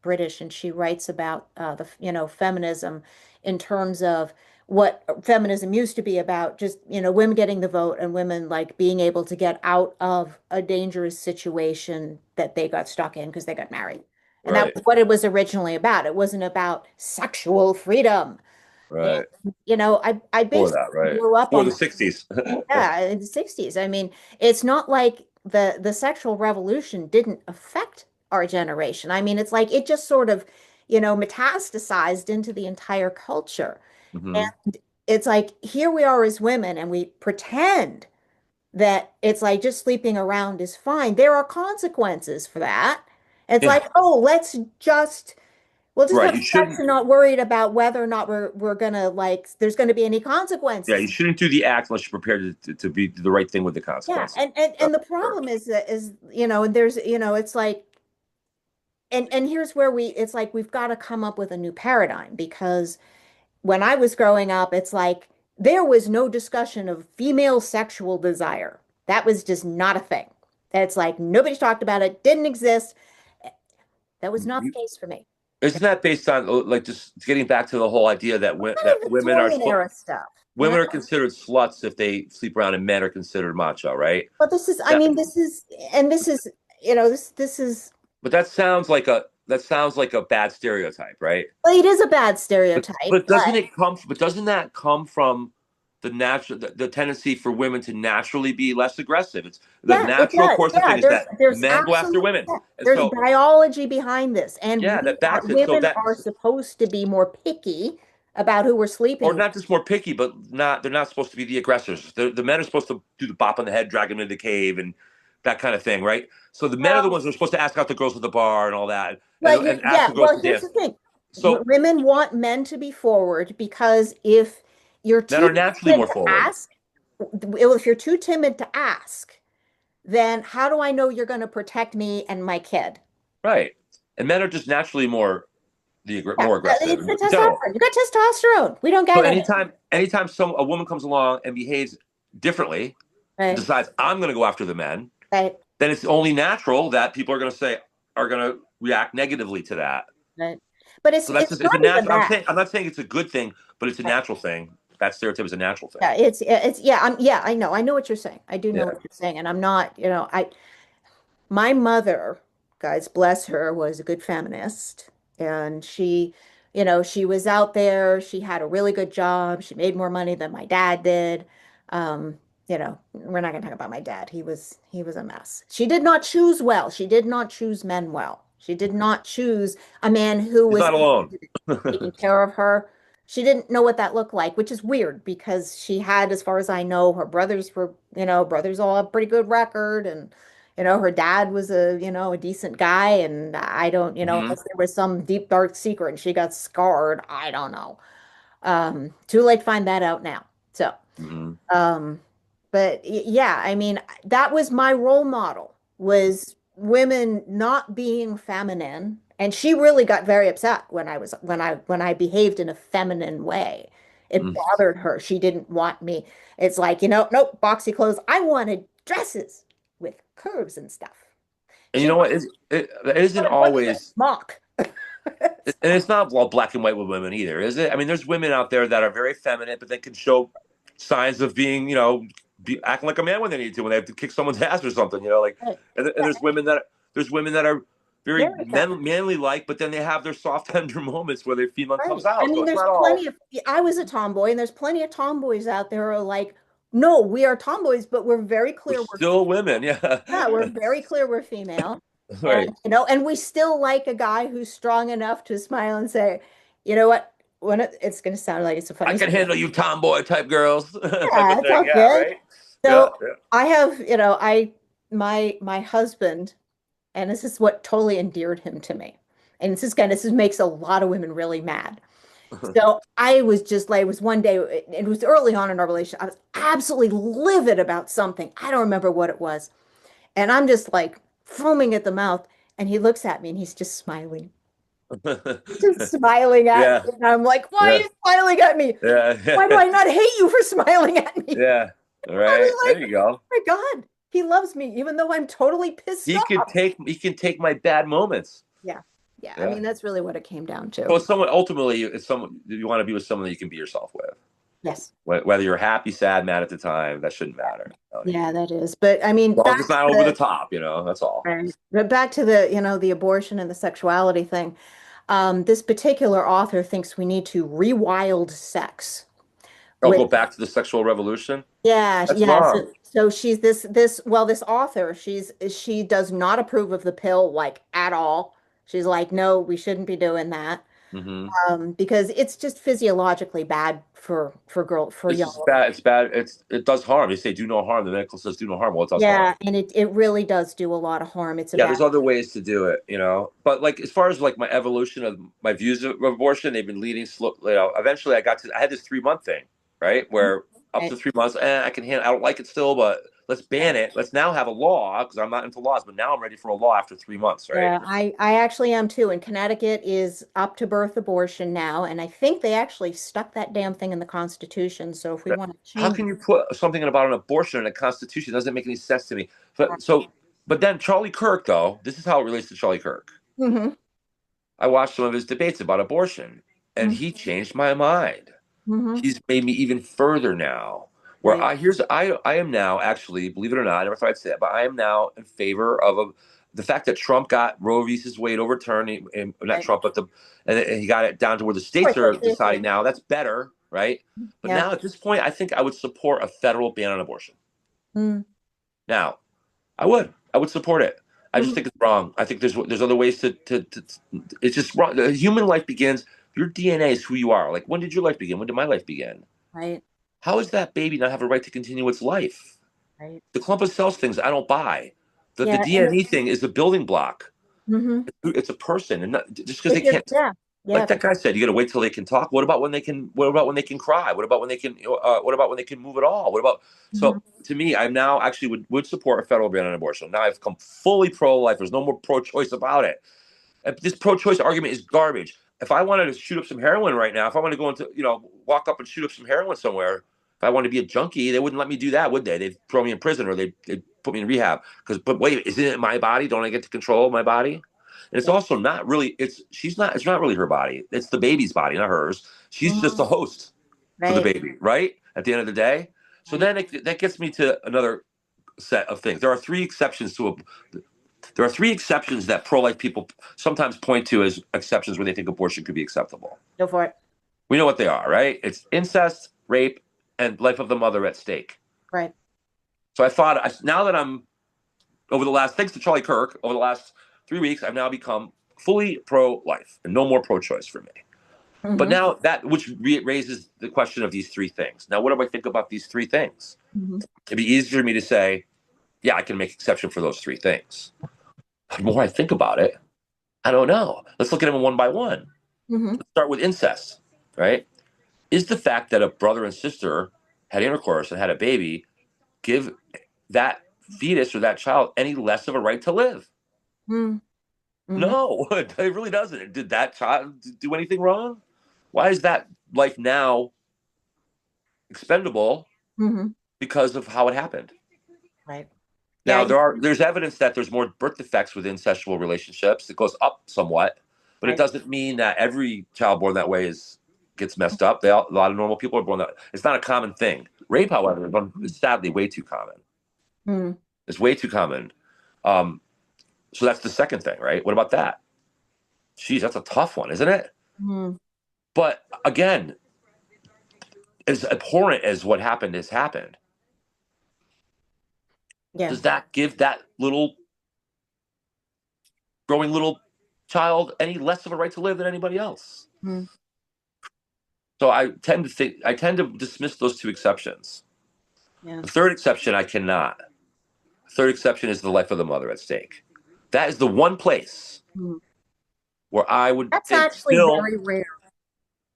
British, and she writes about the feminism in terms of what feminism used to be about, just women getting the vote and women like being able to get out of a dangerous situation that they got stuck in because they got married. And that Right, was what it was originally about. It wasn't about sexual freedom. And right. I For basically that, right. grew up For on the that. 60s. Yeah, in the 60s. I mean, it's not like the sexual revolution didn't affect our generation. I mean, it's like it just sort of, metastasized into the entire culture. Hmm. And it's like here we are as women and we pretend that it's like just sleeping around is fine. There are consequences for that. It's Yeah, like, oh, we'll just right. have You sex shouldn't. and not worried about whether or not we're gonna like there's gonna be any Yeah, consequences. you shouldn't do the act unless you're prepared to be the right thing with the Yeah, consequences. and the problem is that and there's it's like and here's where it's like we've got to come up with a new paradigm because when I was growing up, it's like there was no discussion of female sexual desire. That was just not a thing. It's like nobody talked about it, didn't exist. That was not the case for me. Isn't that based on, like, just getting back to the whole idea that Kind of Victorian era stuff, women are considered sluts if they sleep around, and men are considered macho, right? But this is, I That mean, this is, this is, but that sounds like a bad stereotype, right? well, it is a bad stereotype, But doesn't that come from the tendency for women to naturally be less aggressive. It's the Yeah, it natural does. course of Yeah, things that there's men go after absolutely, women, yeah, and there's so biology behind this, and yeah, that's it. So women that are supposed to be more picky about who we're or sleeping with. not just more picky, but not they're not supposed to be the aggressors. The men are supposed to do the bop on the head, drag them into the cave, and that kind of thing, right? So the men are the Well, ones who are supposed to ask out the girls at the bar and all that, well, and ask yeah. the girls Well, to here's dance. the thing: So women want men to be forward because if you're men too are naturally timid more to forward, ask, if you're too timid to ask, then how do I know you're going to protect me and my kid? right? And men are just naturally Yeah, more aggressive it's the in general. testosterone. You got testosterone. We don't So get it, anytime a woman comes along and behaves differently and right? decides I'm going to go after the men, Right, then it's only natural that people are going to react negatively to that. right. But So that's it's just it's not a even natural. that. I'm not saying it's a good thing, but it's a Right. natural thing. That stereotype is a natural thing. Yeah, it's yeah, yeah, I know what you're saying. I do know Yeah. what you're saying, and I'm not, my mother, guys, bless her, was a good feminist. And she was out there. She had a really good job. She made more money than my dad did. Um, we're not going to talk about my dad. He was a mess. She did not choose well. She did not choose men well. She did not choose a man who He's was not alone. taking care of her. She didn't know what that looked like, which is weird because she had, as far as I know, her brothers were, brothers all have pretty good record, and her dad was a decent guy, and I don't, Hmm. unless there was some deep dark secret and she got scarred, I don't know. Too late to find that out now. So, Hmm. um, but yeah, I mean, that was my role model, was women not being feminine. And she really got very upset when I behaved in a feminine way. It bothered her. She didn't want me. It's like, nope, boxy clothes. I wanted dresses with curves and stuff. And you She know what? It isn't wanted bunny always, mock. and it's not all black and white with women either, is it? I mean, there's women out there that are very feminine, but they can show signs of being, acting like a man when they need to, when they have to kick someone's ass or something, like. Right. And Yeah, there's women that are very very feminine. manly like, but then they have their soft tender moments where their female Right. comes I out. So mean, it's there's not all. plenty of, I was a tomboy, and there's plenty of tomboys out there who are like, no, we are tomboys, but we're very We're clear we're still women, yeah. yeah, we're very clear we're female. And Right. and we still like a guy who's strong enough to smile and say, you know what? It's going to sound like it's a I funny can story. handle you tomboy type girls type Yeah, of it's thing. all Yeah, good. right. Yeah, So yeah. I have, my husband, and this is what totally endeared him to me. And this makes a lot of women really mad. So I was just like, it was one day, it was early on in our relationship. I was absolutely livid about something. I don't remember what it was. And I'm just like foaming at the mouth. And he looks at me and he's just smiling. He's just smiling at me. Yeah, And I'm like, why are yeah, you smiling at me? Why do yeah, I not hate you for smiling at me? yeah. All I right, was there like, you go. oh my God, he loves me, even though I'm totally pissed off. He can take my bad moments. Yeah. Yeah. I Yeah. mean, that's really what it came down So to. it's someone ultimately, it's someone you want to be with someone that you can be yourself with. Yes. Whether you're happy, sad, mad at the time, that shouldn't matter. As Yeah, that is. But I mean, long back as it's to not over the the top, that's all. right. But back to the abortion and the sexuality thing. This particular author thinks we need to rewild sex. I'll With go back to the sexual revolution. yeah, That's yeah. wrong. So she's this author, she does not approve of the pill like at all. She's like, no, we shouldn't be doing that. Hmm. Because it's just physiologically bad for It's young just women. bad. It's bad. It does harm. You say do no harm. The medical says do no harm. Well, it does harm. Yeah, and it really does do a lot of harm. It's a Yeah, bad. there's other ways to do it, But like as far as like my evolution of my views of abortion, they've been leading slow. Eventually I had this 3 month thing, right, where up to Right, 3 months, I can handle. I don't like it still, but let's ban it. Let's now have a law because I'm not into laws, but now I'm ready for a law after 3 months, right? yeah, I actually am too. And Connecticut is up to birth abortion now, and I think they actually stuck that damn thing in the Constitution. So if we want to How change can you put something about an abortion in a constitution? It doesn't make any sense to me. But then Charlie Kirk, though, this is how it relates to Charlie Kirk. hmm I watched some of his debates about abortion, and he changed my mind. hmm He's made me even further now. Where Right, I am now actually, believe it or not, I never thought I'd say that, but I am now in favor of the fact that Trump got Roe v. Wade overturned, and not right. Trump, but and he got it down to where the Of states course, are that's deciding now. That's better. right? But Yeah. now at this point, I think I would support a federal ban on abortion. Mm. Now, I would support it. I just Mhm. think it's wrong. I think there's other ways to it's just wrong. The human life begins. Your DNA is who you are. Like, when did your life begin? When did my life begin? Right. How does that baby not have a right to continue its life? Right. The clump of cells things I don't buy. The Yeah. And DNA thing is a building block. mhm. It's a person, and not, just because If they you're, can't, yeah. Yeah. like that guy said, you got to wait till they can talk. What about when they can? What about when they can cry? What about when they can? What about when they can move at all? What about? Mhm. So to me, I now actually would support a federal ban on abortion. Now I've come fully pro-life. There's no more pro-choice about it. This pro-choice argument is garbage. If I wanted to shoot up some heroin right now, if I want to go into, walk up and shoot up some heroin somewhere, if I wanted to be a junkie, they wouldn't let me do that, would they? They'd throw me in prison, or they'd put me in rehab. But wait, isn't it my body? Don't I get to control my body? And it's Yeah. also not really. It's not really her body. It's the baby's body, not hers. She's just a Mhm. host for the Right. baby, right? At the end of the day. So Right. then that gets me to another set of things. There are three exceptions that pro-life people sometimes point to as exceptions where they think abortion could be acceptable. Go for it. We know what they are, right? It's incest, rape, and life of the mother at stake. Right. So I thought, now that I'm over the last, thanks to Charlie Kirk, over the last 3 weeks, I've now become fully pro-life and no more pro-choice for me. But Hmm. now that, which raises the question of these three things. Now, what do I think about these three things? Hmm. It'd be easier for me to say, yeah, I can make exception for those three things. But the more I think about it, I don't know. Let's look at them one by one. Hmm. Let's start with incest, right? Is the fact that a brother and sister had intercourse and had a baby give that fetus or that child any less of a right to live? Hmm. Hmm. No, it really doesn't. Did that child do anything wrong? Why is that life now expendable Hmm. because of how it happened? Right. Yeah. Now there's evidence that there's more birth defects with incestual relationships. It goes up somewhat, but it Right. doesn't mean that every child born that way gets messed up. A lot of normal people are born that. It's not a common thing. Rape, however, is sadly way too common. Mm. It's way too common. Um, so that's the second thing, right? What about that? Geez, that's a tough one, isn't it? Mm. But again, as abhorrent as what happened has happened, Yeah. does that give that little growing little child any less of a right to live than anybody else? Mm. So I tend to dismiss those two exceptions. Yeah. The third exception I cannot. The third exception is the life of the mother at stake. That is the one place Mm. where I would That's think actually still very rare.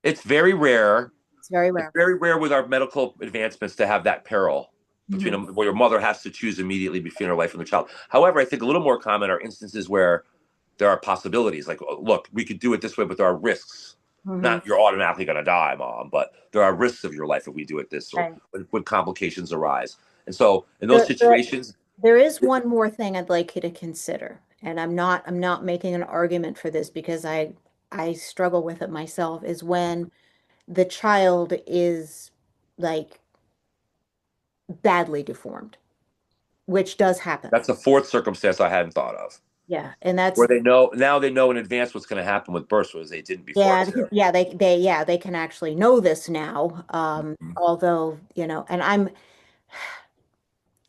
it's very rare. It's very It's rare. very rare with our medical advancements to have that peril Hmm. where your mother has to choose immediately between her life and the child. However, I think a little more common are instances where there are possibilities. Like, oh, look, we could do it this way, but there are risks. Hmm. Not you're automatically going to die, mom, but there are risks of your life if we do it this or Right. when complications arise. And so, in those The, situations, there is one more thing I'd like you to consider, and I'm not making an argument for this because I struggle with it myself, is when the child is like badly deformed, which does happen. that's a fourth circumstance I hadn't thought of, Yeah, and where that's they know in advance what's going to happen with births, whereas they didn't before yeah, too. yeah, they can actually know this now. Although, and I'm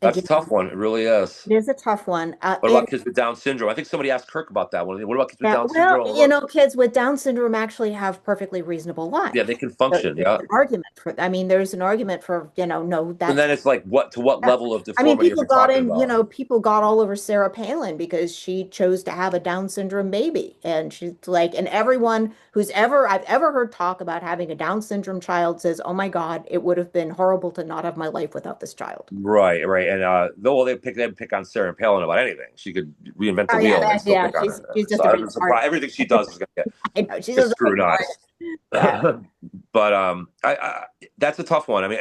That's a again, tough one. It really is. it is a tough one. What And about kids with Down syndrome? I think somebody asked Kirk about that one. What about kids with yeah, Down well, syndrome? kids with Down syndrome actually have perfectly reasonable Yeah, lives. they can So function. there's Yeah. an argument for, I mean, there's an argument for, no, And that's then it's like, what yeah. level of I mean, deformity are we talking about? people got all over Sarah Palin because she chose to have a Down syndrome baby. And she's like, and everyone I've ever heard talk about having a Down syndrome child says, oh my God, it would have been horrible to not have my life without this child. Right, right. And though they pick on Sarah Palin about anything. She could reinvent the Oh yeah, wheel and they still yeah, pick on she's her. So just a I big was part. surprised. Everything she does is gonna I know, she's get just a big scrutinized. part. But that's a tough one. I mean,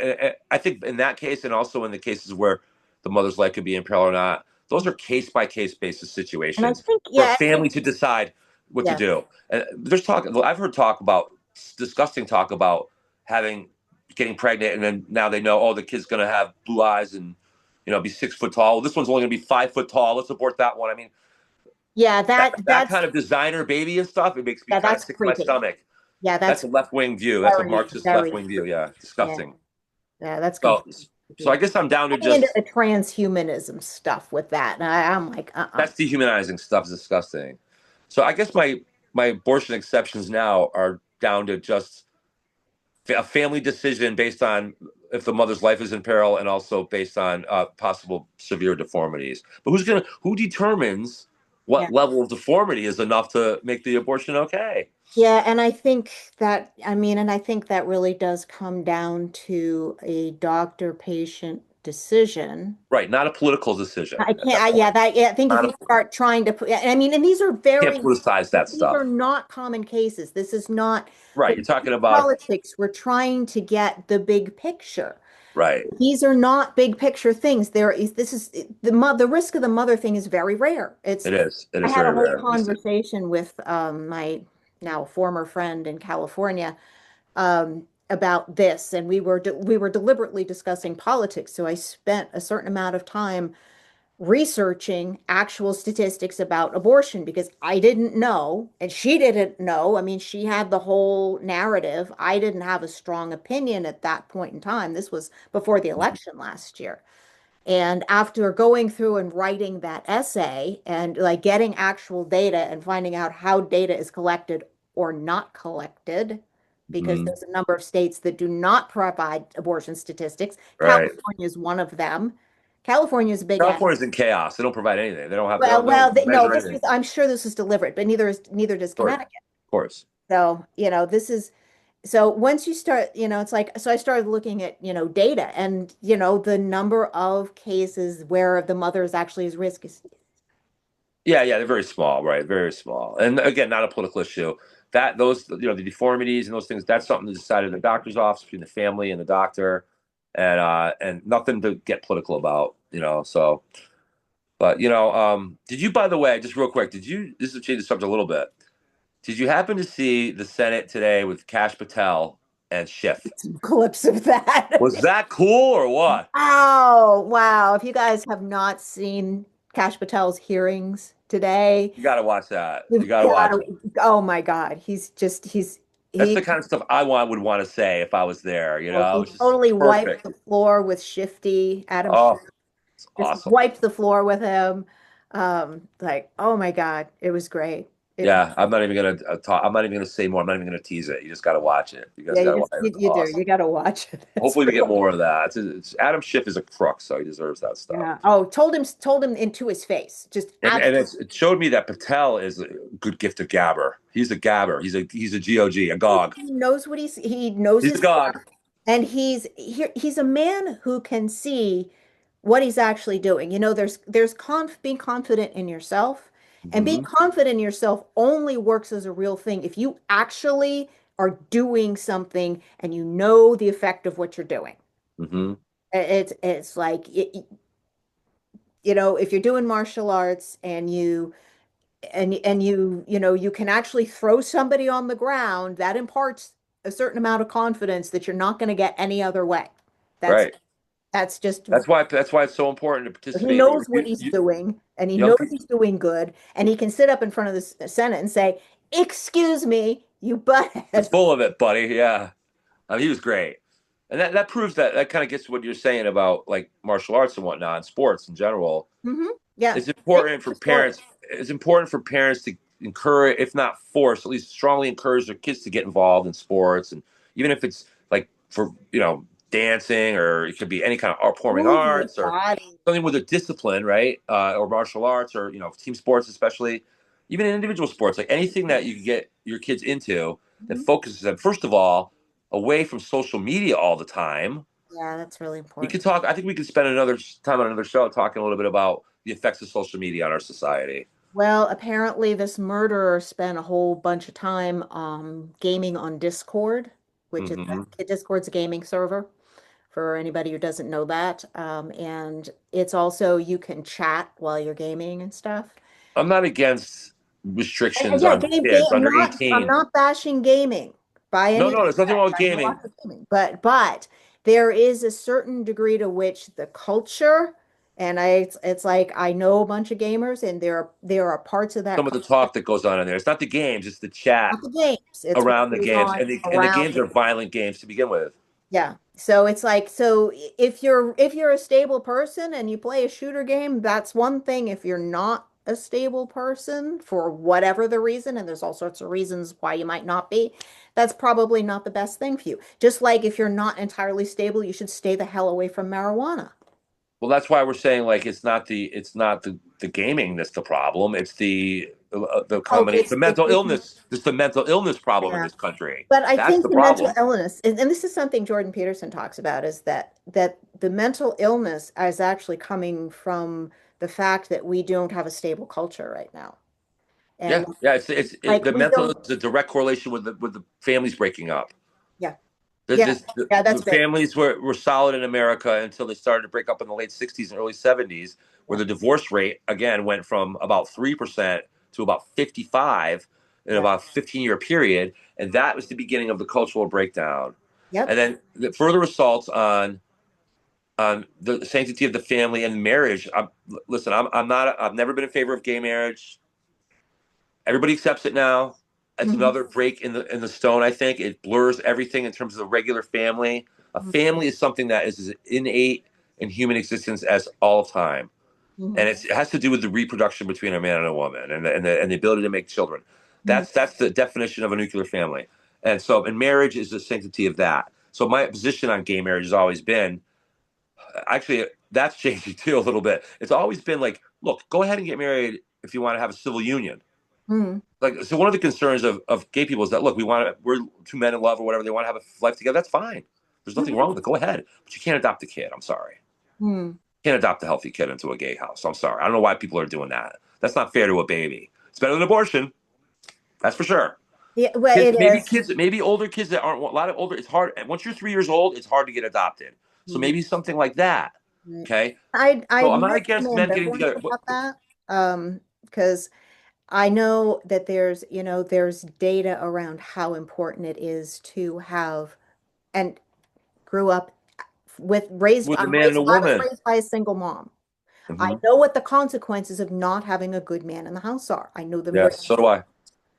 I think in that case, and also in the cases where the mother's life could be in peril or not, those are case by case basis And I situations think, for a yeah, I think, family to decide what to yeah, do. And there's talk. I've heard talk about disgusting talk about having getting pregnant, and then now they know, oh, the kid's going to have blue eyes and be 6 foot tall. Well, this one's only going to be 5 foot tall. Let's abort that one. I mean, yeah, that kind of designer baby and stuff, it makes me kind of that's sick to my creepy. stomach. Yeah, That's that's a left wing view. That's a very, Marxist left very, wing view. Yeah, yeah, disgusting. yeah, that's So, completely. so I guess I'm down to Getting into just the transhumanism stuff with that. And I'm like, that's dehumanizing stuff is disgusting. So I guess my abortion exceptions now are down to just a family decision based on if the mother's life is in peril and also based on possible severe deformities. But who determines yeah. what level of deformity is enough to make the abortion okay? Yeah, and I think that really does come down to a doctor-patient decision. Right, not a political decision I at can't, that point. yeah, I think if Not you a, start trying to put, I mean, and can't politicize that these are stuff. not common cases. This is not, Right, when you're we talking do about politics, we're trying to get the big picture. right. These are not big picture things. This is the risk of the mother thing is very rare. It is. It I is had a very whole rare. We see. conversation with my now former friend in California about this, and we were deliberately discussing politics. So I spent a certain amount of time researching actual statistics about abortion because I didn't know, and she didn't know. I mean, she had the whole narrative. I didn't have a strong opinion at that point in time. This was before the election last year. And after going through and writing that essay and like getting actual data and finding out how data is collected or not collected, because Mhm. there's a number of states that do not provide abortion statistics. Right. California is one of them. California is a big ass. California's in chaos. They don't provide anything. They don't have. Well, They don't no, measure anything. I'm sure this is deliberate, but neither does Of course. Connecticut. Of course. So, this is so once you start, it's like, so I started looking at, data and, the number of cases where the mother is actually is risk is, Yeah, yeah, they're very small, right? Very small. And again, not a political issue. That those the deformities and those things, that's something to decide in the doctor's office between the family and the doctor, and nothing to get political about. So, but did you, by the way, just real quick, did you? This is change the subject a little bit. Did you happen to see the Senate today with Kash Patel and Schiff? some clips of that. Was that cool or what? Wow, wow. If you guys have not seen Kash Patel's hearings today, You got to watch that. You you've got to got watch to, it. oh my God, That's he the kind of stuff I would want to say if I was there. well, he It's just totally wiped perfect. the floor with Shifty. Adam Schiff Oh, it's just awesome. wiped the floor with him. Like, oh my God, it was great. It, Yeah, I'm not even gonna talk. I'm not even gonna say more. I'm not even gonna tease it. You just gotta watch it. You guys yeah, gotta watch it. It's you do. awesome. You got to watch it. It's Hopefully, we get real. more of that. Adam Schiff is a crook, so he deserves that stuff. Yeah. Oh, told him into his face. Just And absolutely. it showed me that Patel is a good gift of gabber. He's a gabber. He's a gog, a gog. He knows he knows He's his a gog. stuff, and he's a man who can see what he's actually doing. There's being confident in yourself, and being Hmm. confident in yourself only works as a real thing if you actually are doing something and you know the effect of what you're doing. Hmm. It's like if you're doing martial arts and you can actually throw somebody on the ground, that imparts a certain amount of confidence that you're not going to get any other way. That's Right. that's just That's why it's so important to he participate. knows what he's doing and he Young knows people, he's doing good and he can sit up in front of the Senate and say, "Excuse me, you it's butthead." full of it, buddy. Yeah. He was great, and that proves that kind of gets to what you're saying about like martial arts and whatnot, and sports in general. Hmm. Yeah. It's Same important for for sport. parents. It's important for parents to encourage, if not force, at least strongly encourage their kids to get involved in sports, and even if it's like for dancing, or it could be any kind of performing Move your arts or body. something with a discipline, right? Or martial arts, or team sports, especially even in individual sports, like anything that you can get your kids into that Mhm. focuses them first of all away from social media all the time. Yeah, that's really We could important. talk. I think we could spend another time on another show talking a little bit about the effects of social media on our society. Well, apparently this murderer spent a whole bunch of time gaming on Discord, which is Hmm. Discord's a gaming server for anybody who doesn't know that. And it's also you can chat while you're gaming and stuff. I'm not against And restrictions yeah, on kids under I'm 18. not bashing gaming by No, any no, there's nothing stretch. wrong with I know gaming. lots of gaming, but there is a certain degree to which the culture And it's like I know a bunch of gamers, and there are parts of that Some of the culture, talk that goes on in there. It's not the games; it's the chat not the games. It's what around the goes games, on and the around games the are violent games to begin with. Yeah. So it's like, so if you're a stable person and you play a shooter game, that's one thing. If you're not a stable person for whatever the reason, and there's all sorts of reasons why you might not be, that's probably not the best thing for you. Just like if you're not entirely stable, you should stay the hell away from marijuana. Well, that's why we're saying like it's not the gaming that's the problem. It's the Oh, combination, the mental it's illness. It's the mental illness problem in yeah. this country. But I That's think the the mental problem. illness, and this is something Jordan Peterson talks about, is that the mental illness is actually coming from the fact that we don't have a stable culture right now. Yeah, And yeah. like The we mental don't, illness is a direct correlation with the families breaking up. yeah. The, Yeah. this, the, Yeah, that's the big. families were solid in America until they started to break up in the late 60s and early 70s, where Yeah. the divorce rate again went from about 3% to about 55 in Yeah. about a 15-year period, and that was the beginning of the cultural breakdown. Yep. And then the further assaults on the sanctity of the family and marriage. Listen, I'm not. I've never been in favor of gay marriage. Everybody accepts it now. It's Mhm. another break in the stone. I think it blurs everything in terms of the regular family. A family is something that is as innate in human existence as all time, and Mhm. it has to do with the reproduction between a man and a woman, and the ability to make children. Mhm. That's the definition of a nuclear family. And so, and marriage is the sanctity of that. So my position on gay marriage has always been, actually, that's changing too a little bit. It's always been like, look, go ahead and get married if you want to have a civil union. Mhm. Like, so one of the concerns of gay people is that, look, we're two men in love or whatever, they want to have a life together. That's fine. There's nothing Mhm. wrong with it. Go ahead, but you can't adopt a kid. I'm sorry. Mhm. You can't adopt a healthy kid into a gay house. I'm sorry. I don't know why people are doing that. That's not fair to a baby. It's better than abortion. That's for sure. Yeah, well, it is. Maybe older kids that aren't a lot of older. It's hard. Once you're 3 years old, it's hard to get adopted. So Mhm. maybe something like that. Right. Okay. I So I'm not admit I'm against men getting ambivalent together. about that. Because I know that there's data around how important it is to have and grew up With a man and a I was woman. raised by a single mom. I Hmm. know what the consequences of not having a good man in the house are. I know them very Yes. So do I.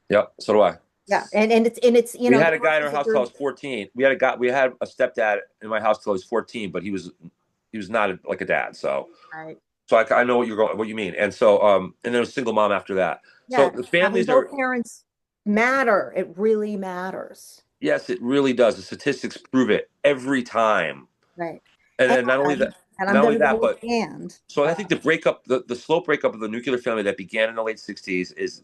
Yep. So do I. yeah. And it's We the had a guy in our horses house till I was 14. We had a stepdad in my house till I was 14, but he was not like a dad. right. So I know what you mean. And so and then a single mom after that. So Yeah, the having families both are, parents matter. It really matters. yes, it really does. The statistics prove it every time. Right. And And then not only that, and I'm not only going to that, go with but and so I think the slow breakup of the nuclear family that began in the late 60s is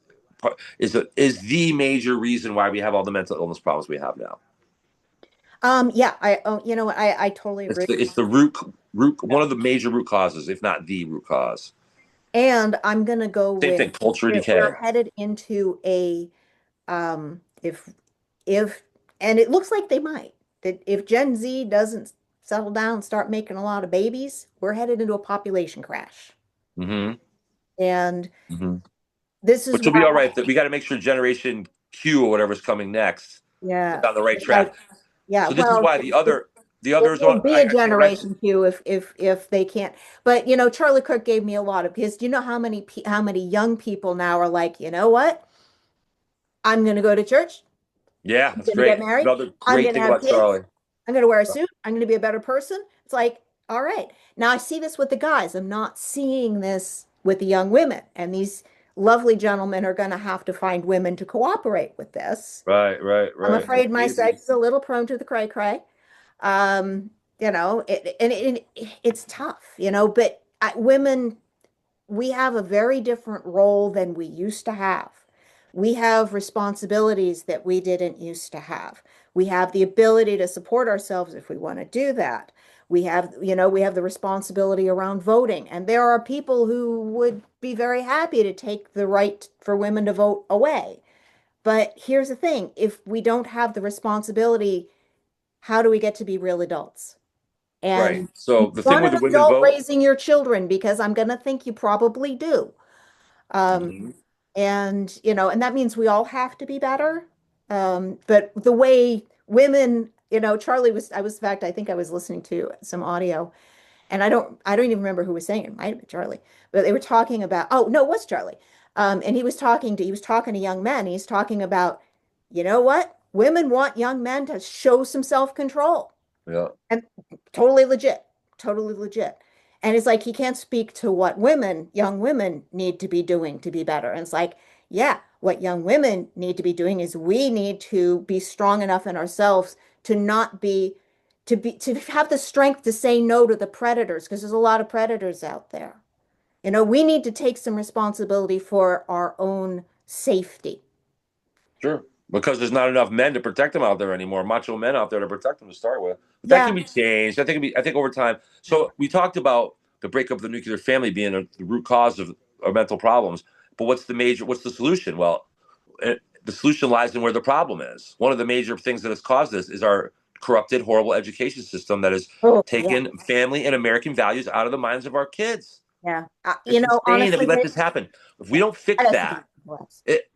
the major reason why we have all the mental illness problems we have now. yeah, I totally agree. It's the root one of the major root causes, if not the root cause. And I'm going to go Same with thing, culture we're decay. headed into a if if and it looks like they might that if Gen Z doesn't settle down and start making a lot of babies, we're headed into a population crash. Hmm. And Hmm. this is Which will be why, all right. That we got to make sure Generation Q or whatever's coming next is yeah, on the right yeah, track. yeah. So this is Well, why the it others will on be a I read. generation Q if they can't. But Charlie Kirk gave me a lot of his. Do you know how many young people now are like, you know what? I'm going to go to church. Yeah, I'm that's going to get great. married. Another I'm great going to thing have about kids. Charlie. I'm going to wear a suit. I'm going to be a better person. It's like, all right. Now I see this with the guys. I'm not seeing this with the young women. And these lovely gentlemen are going to have to find women to cooperate with this. Right, right, I'm right. afraid my Easy. sex is a little prone to the cray cray. It's tough, but women, we have a very different role than we used to have. We have responsibilities that we didn't used to have. We have the ability to support ourselves if we want to do that. We have the responsibility around voting, and there are people who would be very happy to take the right for women to vote away. But here's the thing, if we don't have the responsibility, how do we get to be real adults? Right. And you So the thing want with an the women adult vote. raising your children because I'm going to think you probably do. Um, Mhm. and that means we all have to be better. But the way women, Charlie was, in fact, I think I was listening to some audio, and I don't even remember who was saying it. It might have been Charlie, but they were talking about, oh no, it was Charlie. And he was talking to young men. He's talking about, you know what? Women want young men to show some self-control. Yeah, And totally legit, totally legit. And it's like he can't speak to what young women need to be doing to be better. And it's like, yeah, what young women need to be doing is we need to be strong enough in ourselves to not be to have the strength to say no to the predators, because there's a lot of predators out there. We need to take some responsibility for our own safety. sure. Because there's not enough men to protect them out there anymore, macho men out there to protect them to start with. But that Yeah. can be changed. I think over time. So we talked about the breakup of the nuclear family being the root cause of mental problems. But what's the solution? Well, the solution lies in where the problem is. One of the major things that has caused this is our corrupted, horrible education system that has Oh, yeah. taken family and American values out of the minds of our kids. Yeah. It's insane that we Honestly, let Rick, this happen. If we yeah, don't fix that has to be that, less. it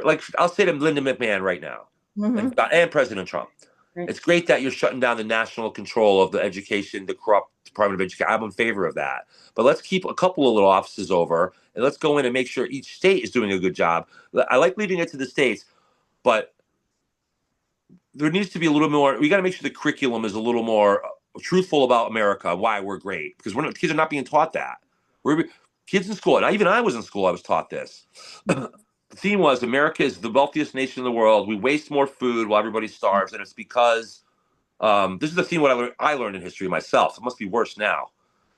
like I'll say to Linda McMahon right now, Hmm. and President Trump. Right. It's great that you're shutting down the national control of the education, the corrupt Department of Education. I'm in favor of that. But let's keep a couple of little offices over and let's go in and make sure each state is doing a good job. I like leaving it to the states, but there needs to be a little more. We got to make sure the curriculum is a little more truthful about America, why we're great, because kids are not being taught that. We're kids in school, and even I was in school. I was taught this. The theme was America is the wealthiest nation in the world. We waste more food while everybody starves, and it's because this is the theme what I learned in history myself. It must be worse now.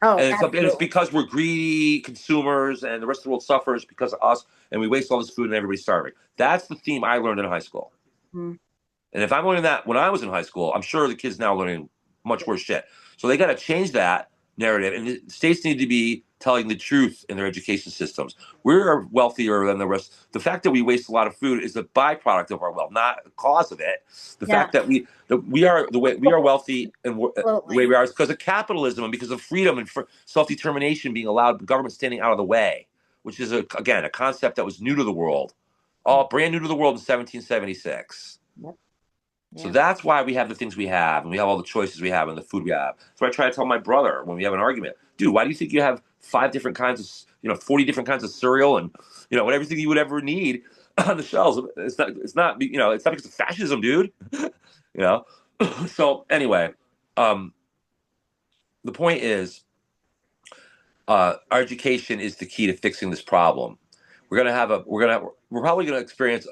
Oh, And it's absolutely. because we're greedy consumers and the rest of the world suffers because of us and we waste all this food and everybody's starving. That's the theme I learned in high school. Mm. And if I'm learning that when I was in high school, I'm sure the kids now are learning much worse shit. So they got to change that narrative. And the states need to be telling the truth in their education systems. We're wealthier than the rest. The fact that we waste a lot of food is a byproduct of our wealth, not a cause of it. The Yeah, fact that we are the way we are wealthy and the way absolutely. we are is because of capitalism and because of freedom and for self-determination being allowed, the government standing out of the way, which is again a concept that was new to the world, all brand new to the world in 1776. Yep. So Yeah. that's why we have the things we have, and we have all the choices we have, and the food we have. So I try to tell my brother when we have an argument, dude, why do you think you have 5 different kinds of, 40 different kinds of cereal and, everything you would ever need on the shelves? It's not because of fascism, dude. you know. So anyway, um, the point is, our education is the key to fixing this problem. We're probably gonna experience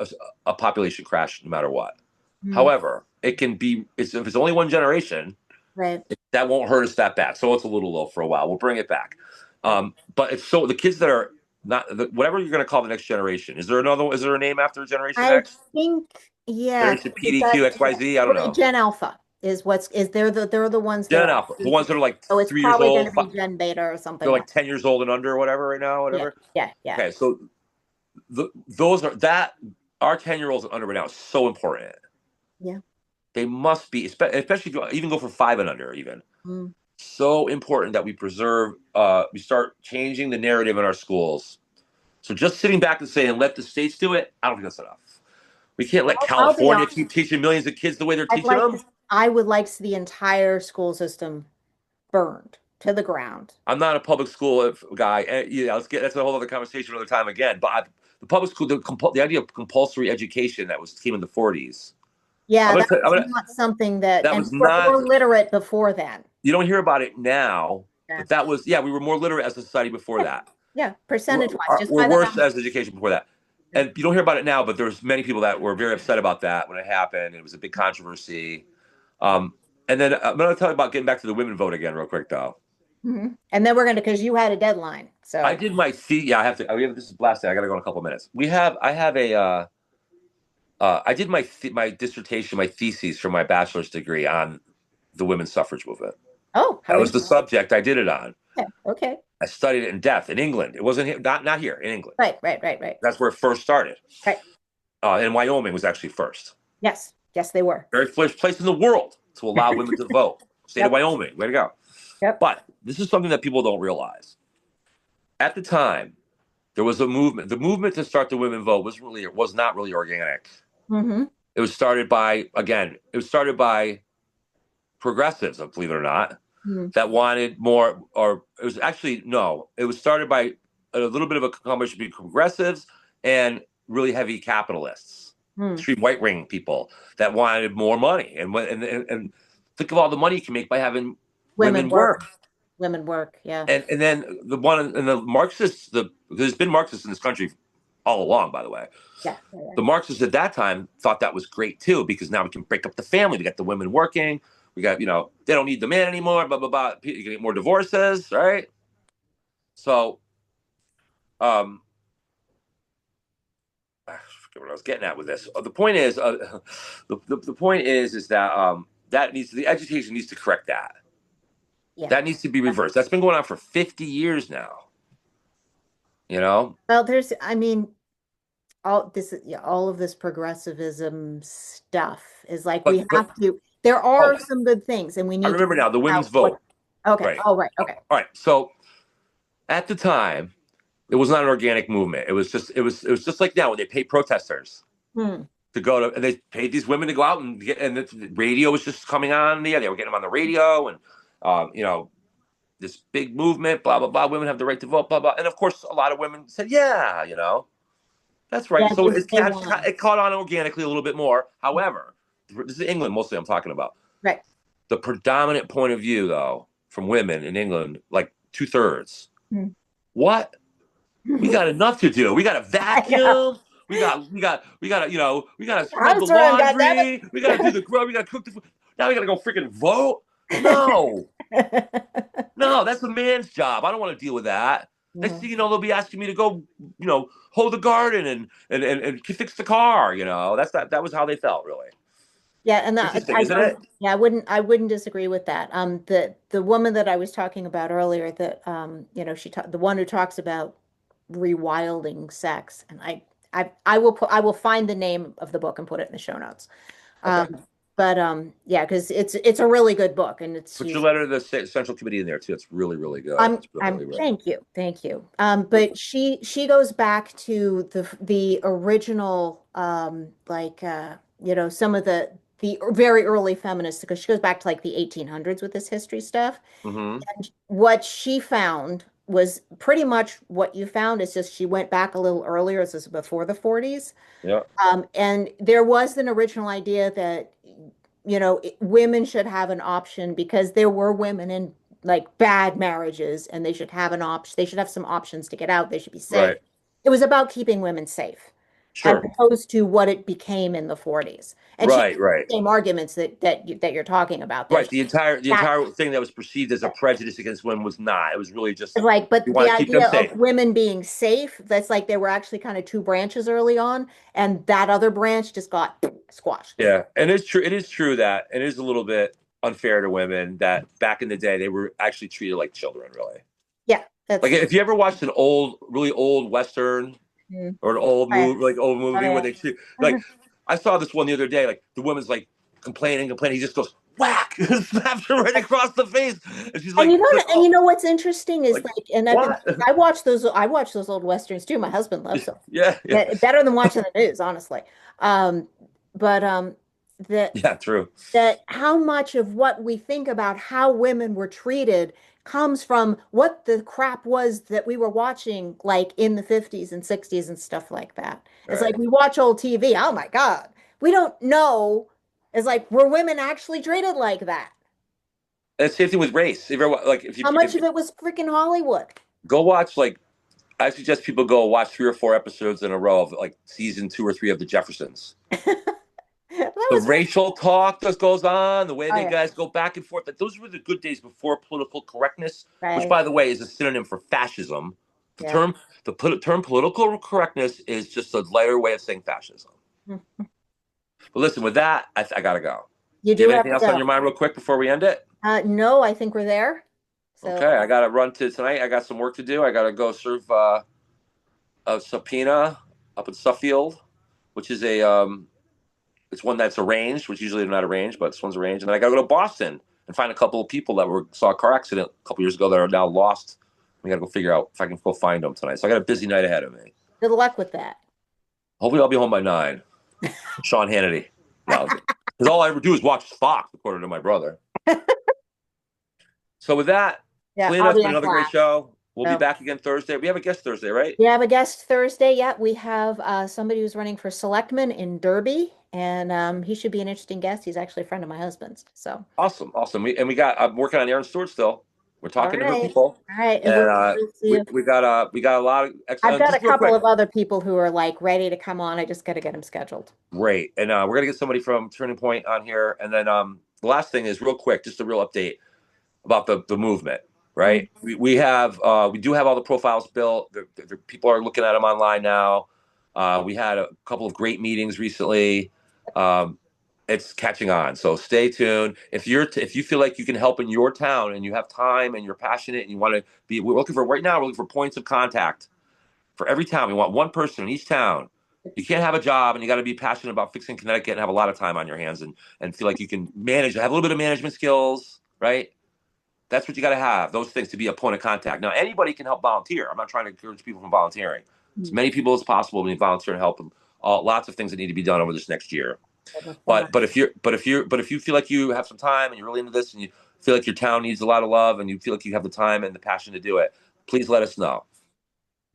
a population crash no matter what. Mm. However, if it's only one generation, Right. that won't hurt us that bad. So it's a little low for a while. We'll bring it back. Right. But it's so the kids that are not whatever you're going to call the next generation. Is there a name after Generation I X? think, yeah, Generation it does. PDQ XYZ? I don't know. Gen Alpha is they're the ones that Gen are, Alpha, the ones that are like so it's 3 years probably going to old. be Gen Beta or something They're like like 10 years old and under, or whatever, right now, that. whatever. Yeah, yeah, Okay, so those are that our 10-year olds and under right now is so important. yeah. They must be, especially if you even go for 5 and under, even. Mm. So important that we start changing the narrative in our schools. So just sitting back and saying, let the states do it, I don't think that's enough. We can't let I'll be California honest. keep teaching millions of kids the way they're I'd teaching like them. to, I would like to see the entire school system burned to the ground. I'm not a public school guy. Yeah, that's a whole other conversation another time again. But the public school, the idea of compulsory education that came in the 40s. I'm Yeah, gonna, that tell, I'm was gonna not something that, that and was we were not. more literate before then. You don't hear about it now, Yeah, but that was, yeah, we were more literate as a society before yeah, that. yeah. we're, Percentage wise, just we're by the worse numbers. as education before that. Yeah. And you don't hear about it now, but there's many people that were very upset about that when it happened. It was a big controversy. Um, and then I'm going to tell you about getting back to the women vote again, real quick, though. And then we're going to, because you had a deadline. I So, did my yeah. I have to. This is blasting. I got to go in a couple of minutes. I have a. I did my dissertation, my thesis for my bachelor's degree on the women's suffrage movement. oh, That how was the interesting. subject I did it on. Okay. I studied it in depth in England. It wasn't not here in England. Right, right, right, right, That's where it first started. right. And Wyoming was actually first. Yes, yes, they were. Very first place in the world to allow women to vote. State of Yep, Wyoming, way to go. yep. But this is something that people don't realize. At the time, there was a movement. The movement to start the women vote was not really organic. Mm-hmm. It was started by progressives, believe it or not. Hmm. that wanted more, or it was actually, no, it was started by a little bit of a combination between progressives and really heavy capitalists, Hmm. extreme right wing people that wanted more money. And think of all the money you can make by having Women women work. work. Women work. Yeah. And then the one and the Marxists, there's been Marxists in this country all along, by the way. Yeah. Yeah. The Marxists at that time thought that was great too, because now we can break up the family. We got the women working. We got, they don't need the man anymore. Blah blah blah. You can get more divorces, right? So, um, I forget what I was getting at with this. The point is, the point is that that needs the education needs to correct that. Yeah. That needs to be reversed. That's been going on for 50 years now. You know, Well, I mean, all this, yeah, all of this progressivism stuff is like we but have to. There oh, are some good things, and we I need to remember now the figure women's out what. vote. Okay. Right. Oh, right. All Okay. right. So at the time, it was not an organic movement. It was just like now when they pay protesters Hmm. to go to, and they paid these women to go out and get, and the radio was just coming on. Yeah, they were getting them on the radio, and this big movement, blah blah blah. Women have the right to vote, blah blah. And of course, a lot of women said, yeah, that's right. Yeah, So they want. it caught on organically a little bit more. However, this is England mostly. I'm talking about Right. the predominant point of view, though, from women in England, like 2/3. Hmm. What? We got enough to do. We got to I know. vacuum. We got to scrub the House run, laundry. We got to do the grub. We got to cook the food. Now we got to go freaking vote. No, goddammit. no, that's a man's job. I don't want to deal with that. Next thing Mhm. you know, they'll be asking me to go, hoe the garden and fix the car. That was how they felt, really. Yeah, and that Interesting, isn't it? yeah, I wouldn't disagree with that. The woman that I was talking about earlier, that the one who talks about rewilding sex, and I will find the name of the book and put it in the show notes. Okay. But yeah, because it's a really good book, and it's Put your she's letter to the Central Committee in there too. It's really, really good. It's I'm really, really. thank you, thank you. But she goes back to the original, like some of the very early feminists, because she goes back to like the 1800s with this history stuff. Mm-hmm. And what she found was pretty much what you found. It's just she went back a little earlier. This is before the 40s. Yeah. And there was an original idea that, women should have an option, because there were women in like bad marriages, and they should have an option. They should have some options to get out. They should be safe. Right. It was about keeping women safe, as Sure. opposed to what it became in the 40s. And she Right. used Right. the same arguments that you're talking about there. Right. The That entire thing that was perceived as a prejudice against women was not. It was really just like, we but the want to keep them idea of safe. women being safe, that's like there were actually kind of two branches early on, and that other branch just got squashed. Yeah, and it's true. It is true that it is a little bit unfair to women that back in the day they were actually treated like children. Really, Yeah, like that's if you ever watched an old, really old western mm, or an old oh, yeah. movie, like old Oh, movie where yeah. they treat like I saw this one the other day. Like the woman's like complaining. He just goes whack, snaps her right across the face, and she's And like, and oh, what's interesting is like like, and what? I watch those old westerns too. My husband loves them. Yeah, yeah, Yeah, better than watching the news, honestly. Um, but that yeah. True. that how much of what we think about how women were treated comes from what the crap was that we were watching like in the 50s and 60s and stuff like that. It's like Right. we watch old TV. Oh my God. We don't know. It's like, were women actually treated like that? And same thing with race. If you're like, How much of it was freaking Hollywood? go watch like I suggest people go watch 3 or 4 episodes in a row of like season 2 or 3 of The Jeffersons. That The was racial talk that goes on, the way oh they yeah, guys go back and forth. Like those were the good days before political correctness, which, right. by the way, is a synonym for fascism. The Yeah. term, term political correctness is just a lighter way of saying fascism. But listen, with that, I gotta go. You Do you do have have anything to else on go. your mind, real quick, before we end it? No, I think we're there. So Okay, I gotta run to tonight. I got some work to do. I gotta go serve a subpoena up in Suffield, which is it's one that's arranged, which usually they're not arranged, but this one's arranged. And then I got to go to Boston and find a couple of people that saw a car accident a couple years ago that are now lost. We got to go figure out if I can go find them tonight. So I got a busy night ahead of me. good luck with that. Hopefully, I'll be home by 9. Sean Hannity. No, because all I ever do is watch Fox, according to my brother. So with that, Yeah, Selena, I'll it's be been in another great class. show. We'll be So back again Thursday. We have a guest Thursday, right? we have a guest Thursday. Yeah, we have somebody who's running for selectman in Derby, and he should be an interesting guest. He's actually a friend of my husband's. So, Awesome, awesome. We got. I'm working on Aaron Stewart still. We're all talking to her right, people, all right, and and we'll see you. we got a lot of I've got a just real couple quick. of other people who are like ready to come on. I just got to get them scheduled. Great, and we're gonna get somebody from Turning Point on here, and then the last thing is real quick, just a real update about the movement. Mm. Right, we do have all the profiles built. People are looking at them online now. We had a couple of great meetings recently. Um, it's catching on. So stay tuned. If you feel like you can help in your town and you have time and you're passionate and you want to be, we're looking for right now. We're looking for points of contact for every town. We want one person in each town. You can't have a job and you got to be passionate about fixing Connecticut and have a lot of time on your hands and feel like you can manage, have a little bit of management skills, right? That's what you got to have, those things to be a point of contact. Now, anybody can help volunteer. I'm not trying to encourage people from volunteering. As many people as possible to volunteer and help them. Lots of things that need to be done over this next year. But if you feel like you have some time and you're really into this and you feel like your town needs a lot of love and you feel like you have the time and the passion to do it, please let us know.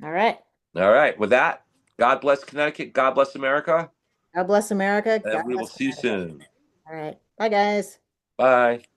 All right. All right. With that, God bless Connecticut. God bless America. God bless America. God And we will bless see you Connecticut. soon. All right. Bye, guys. Bye.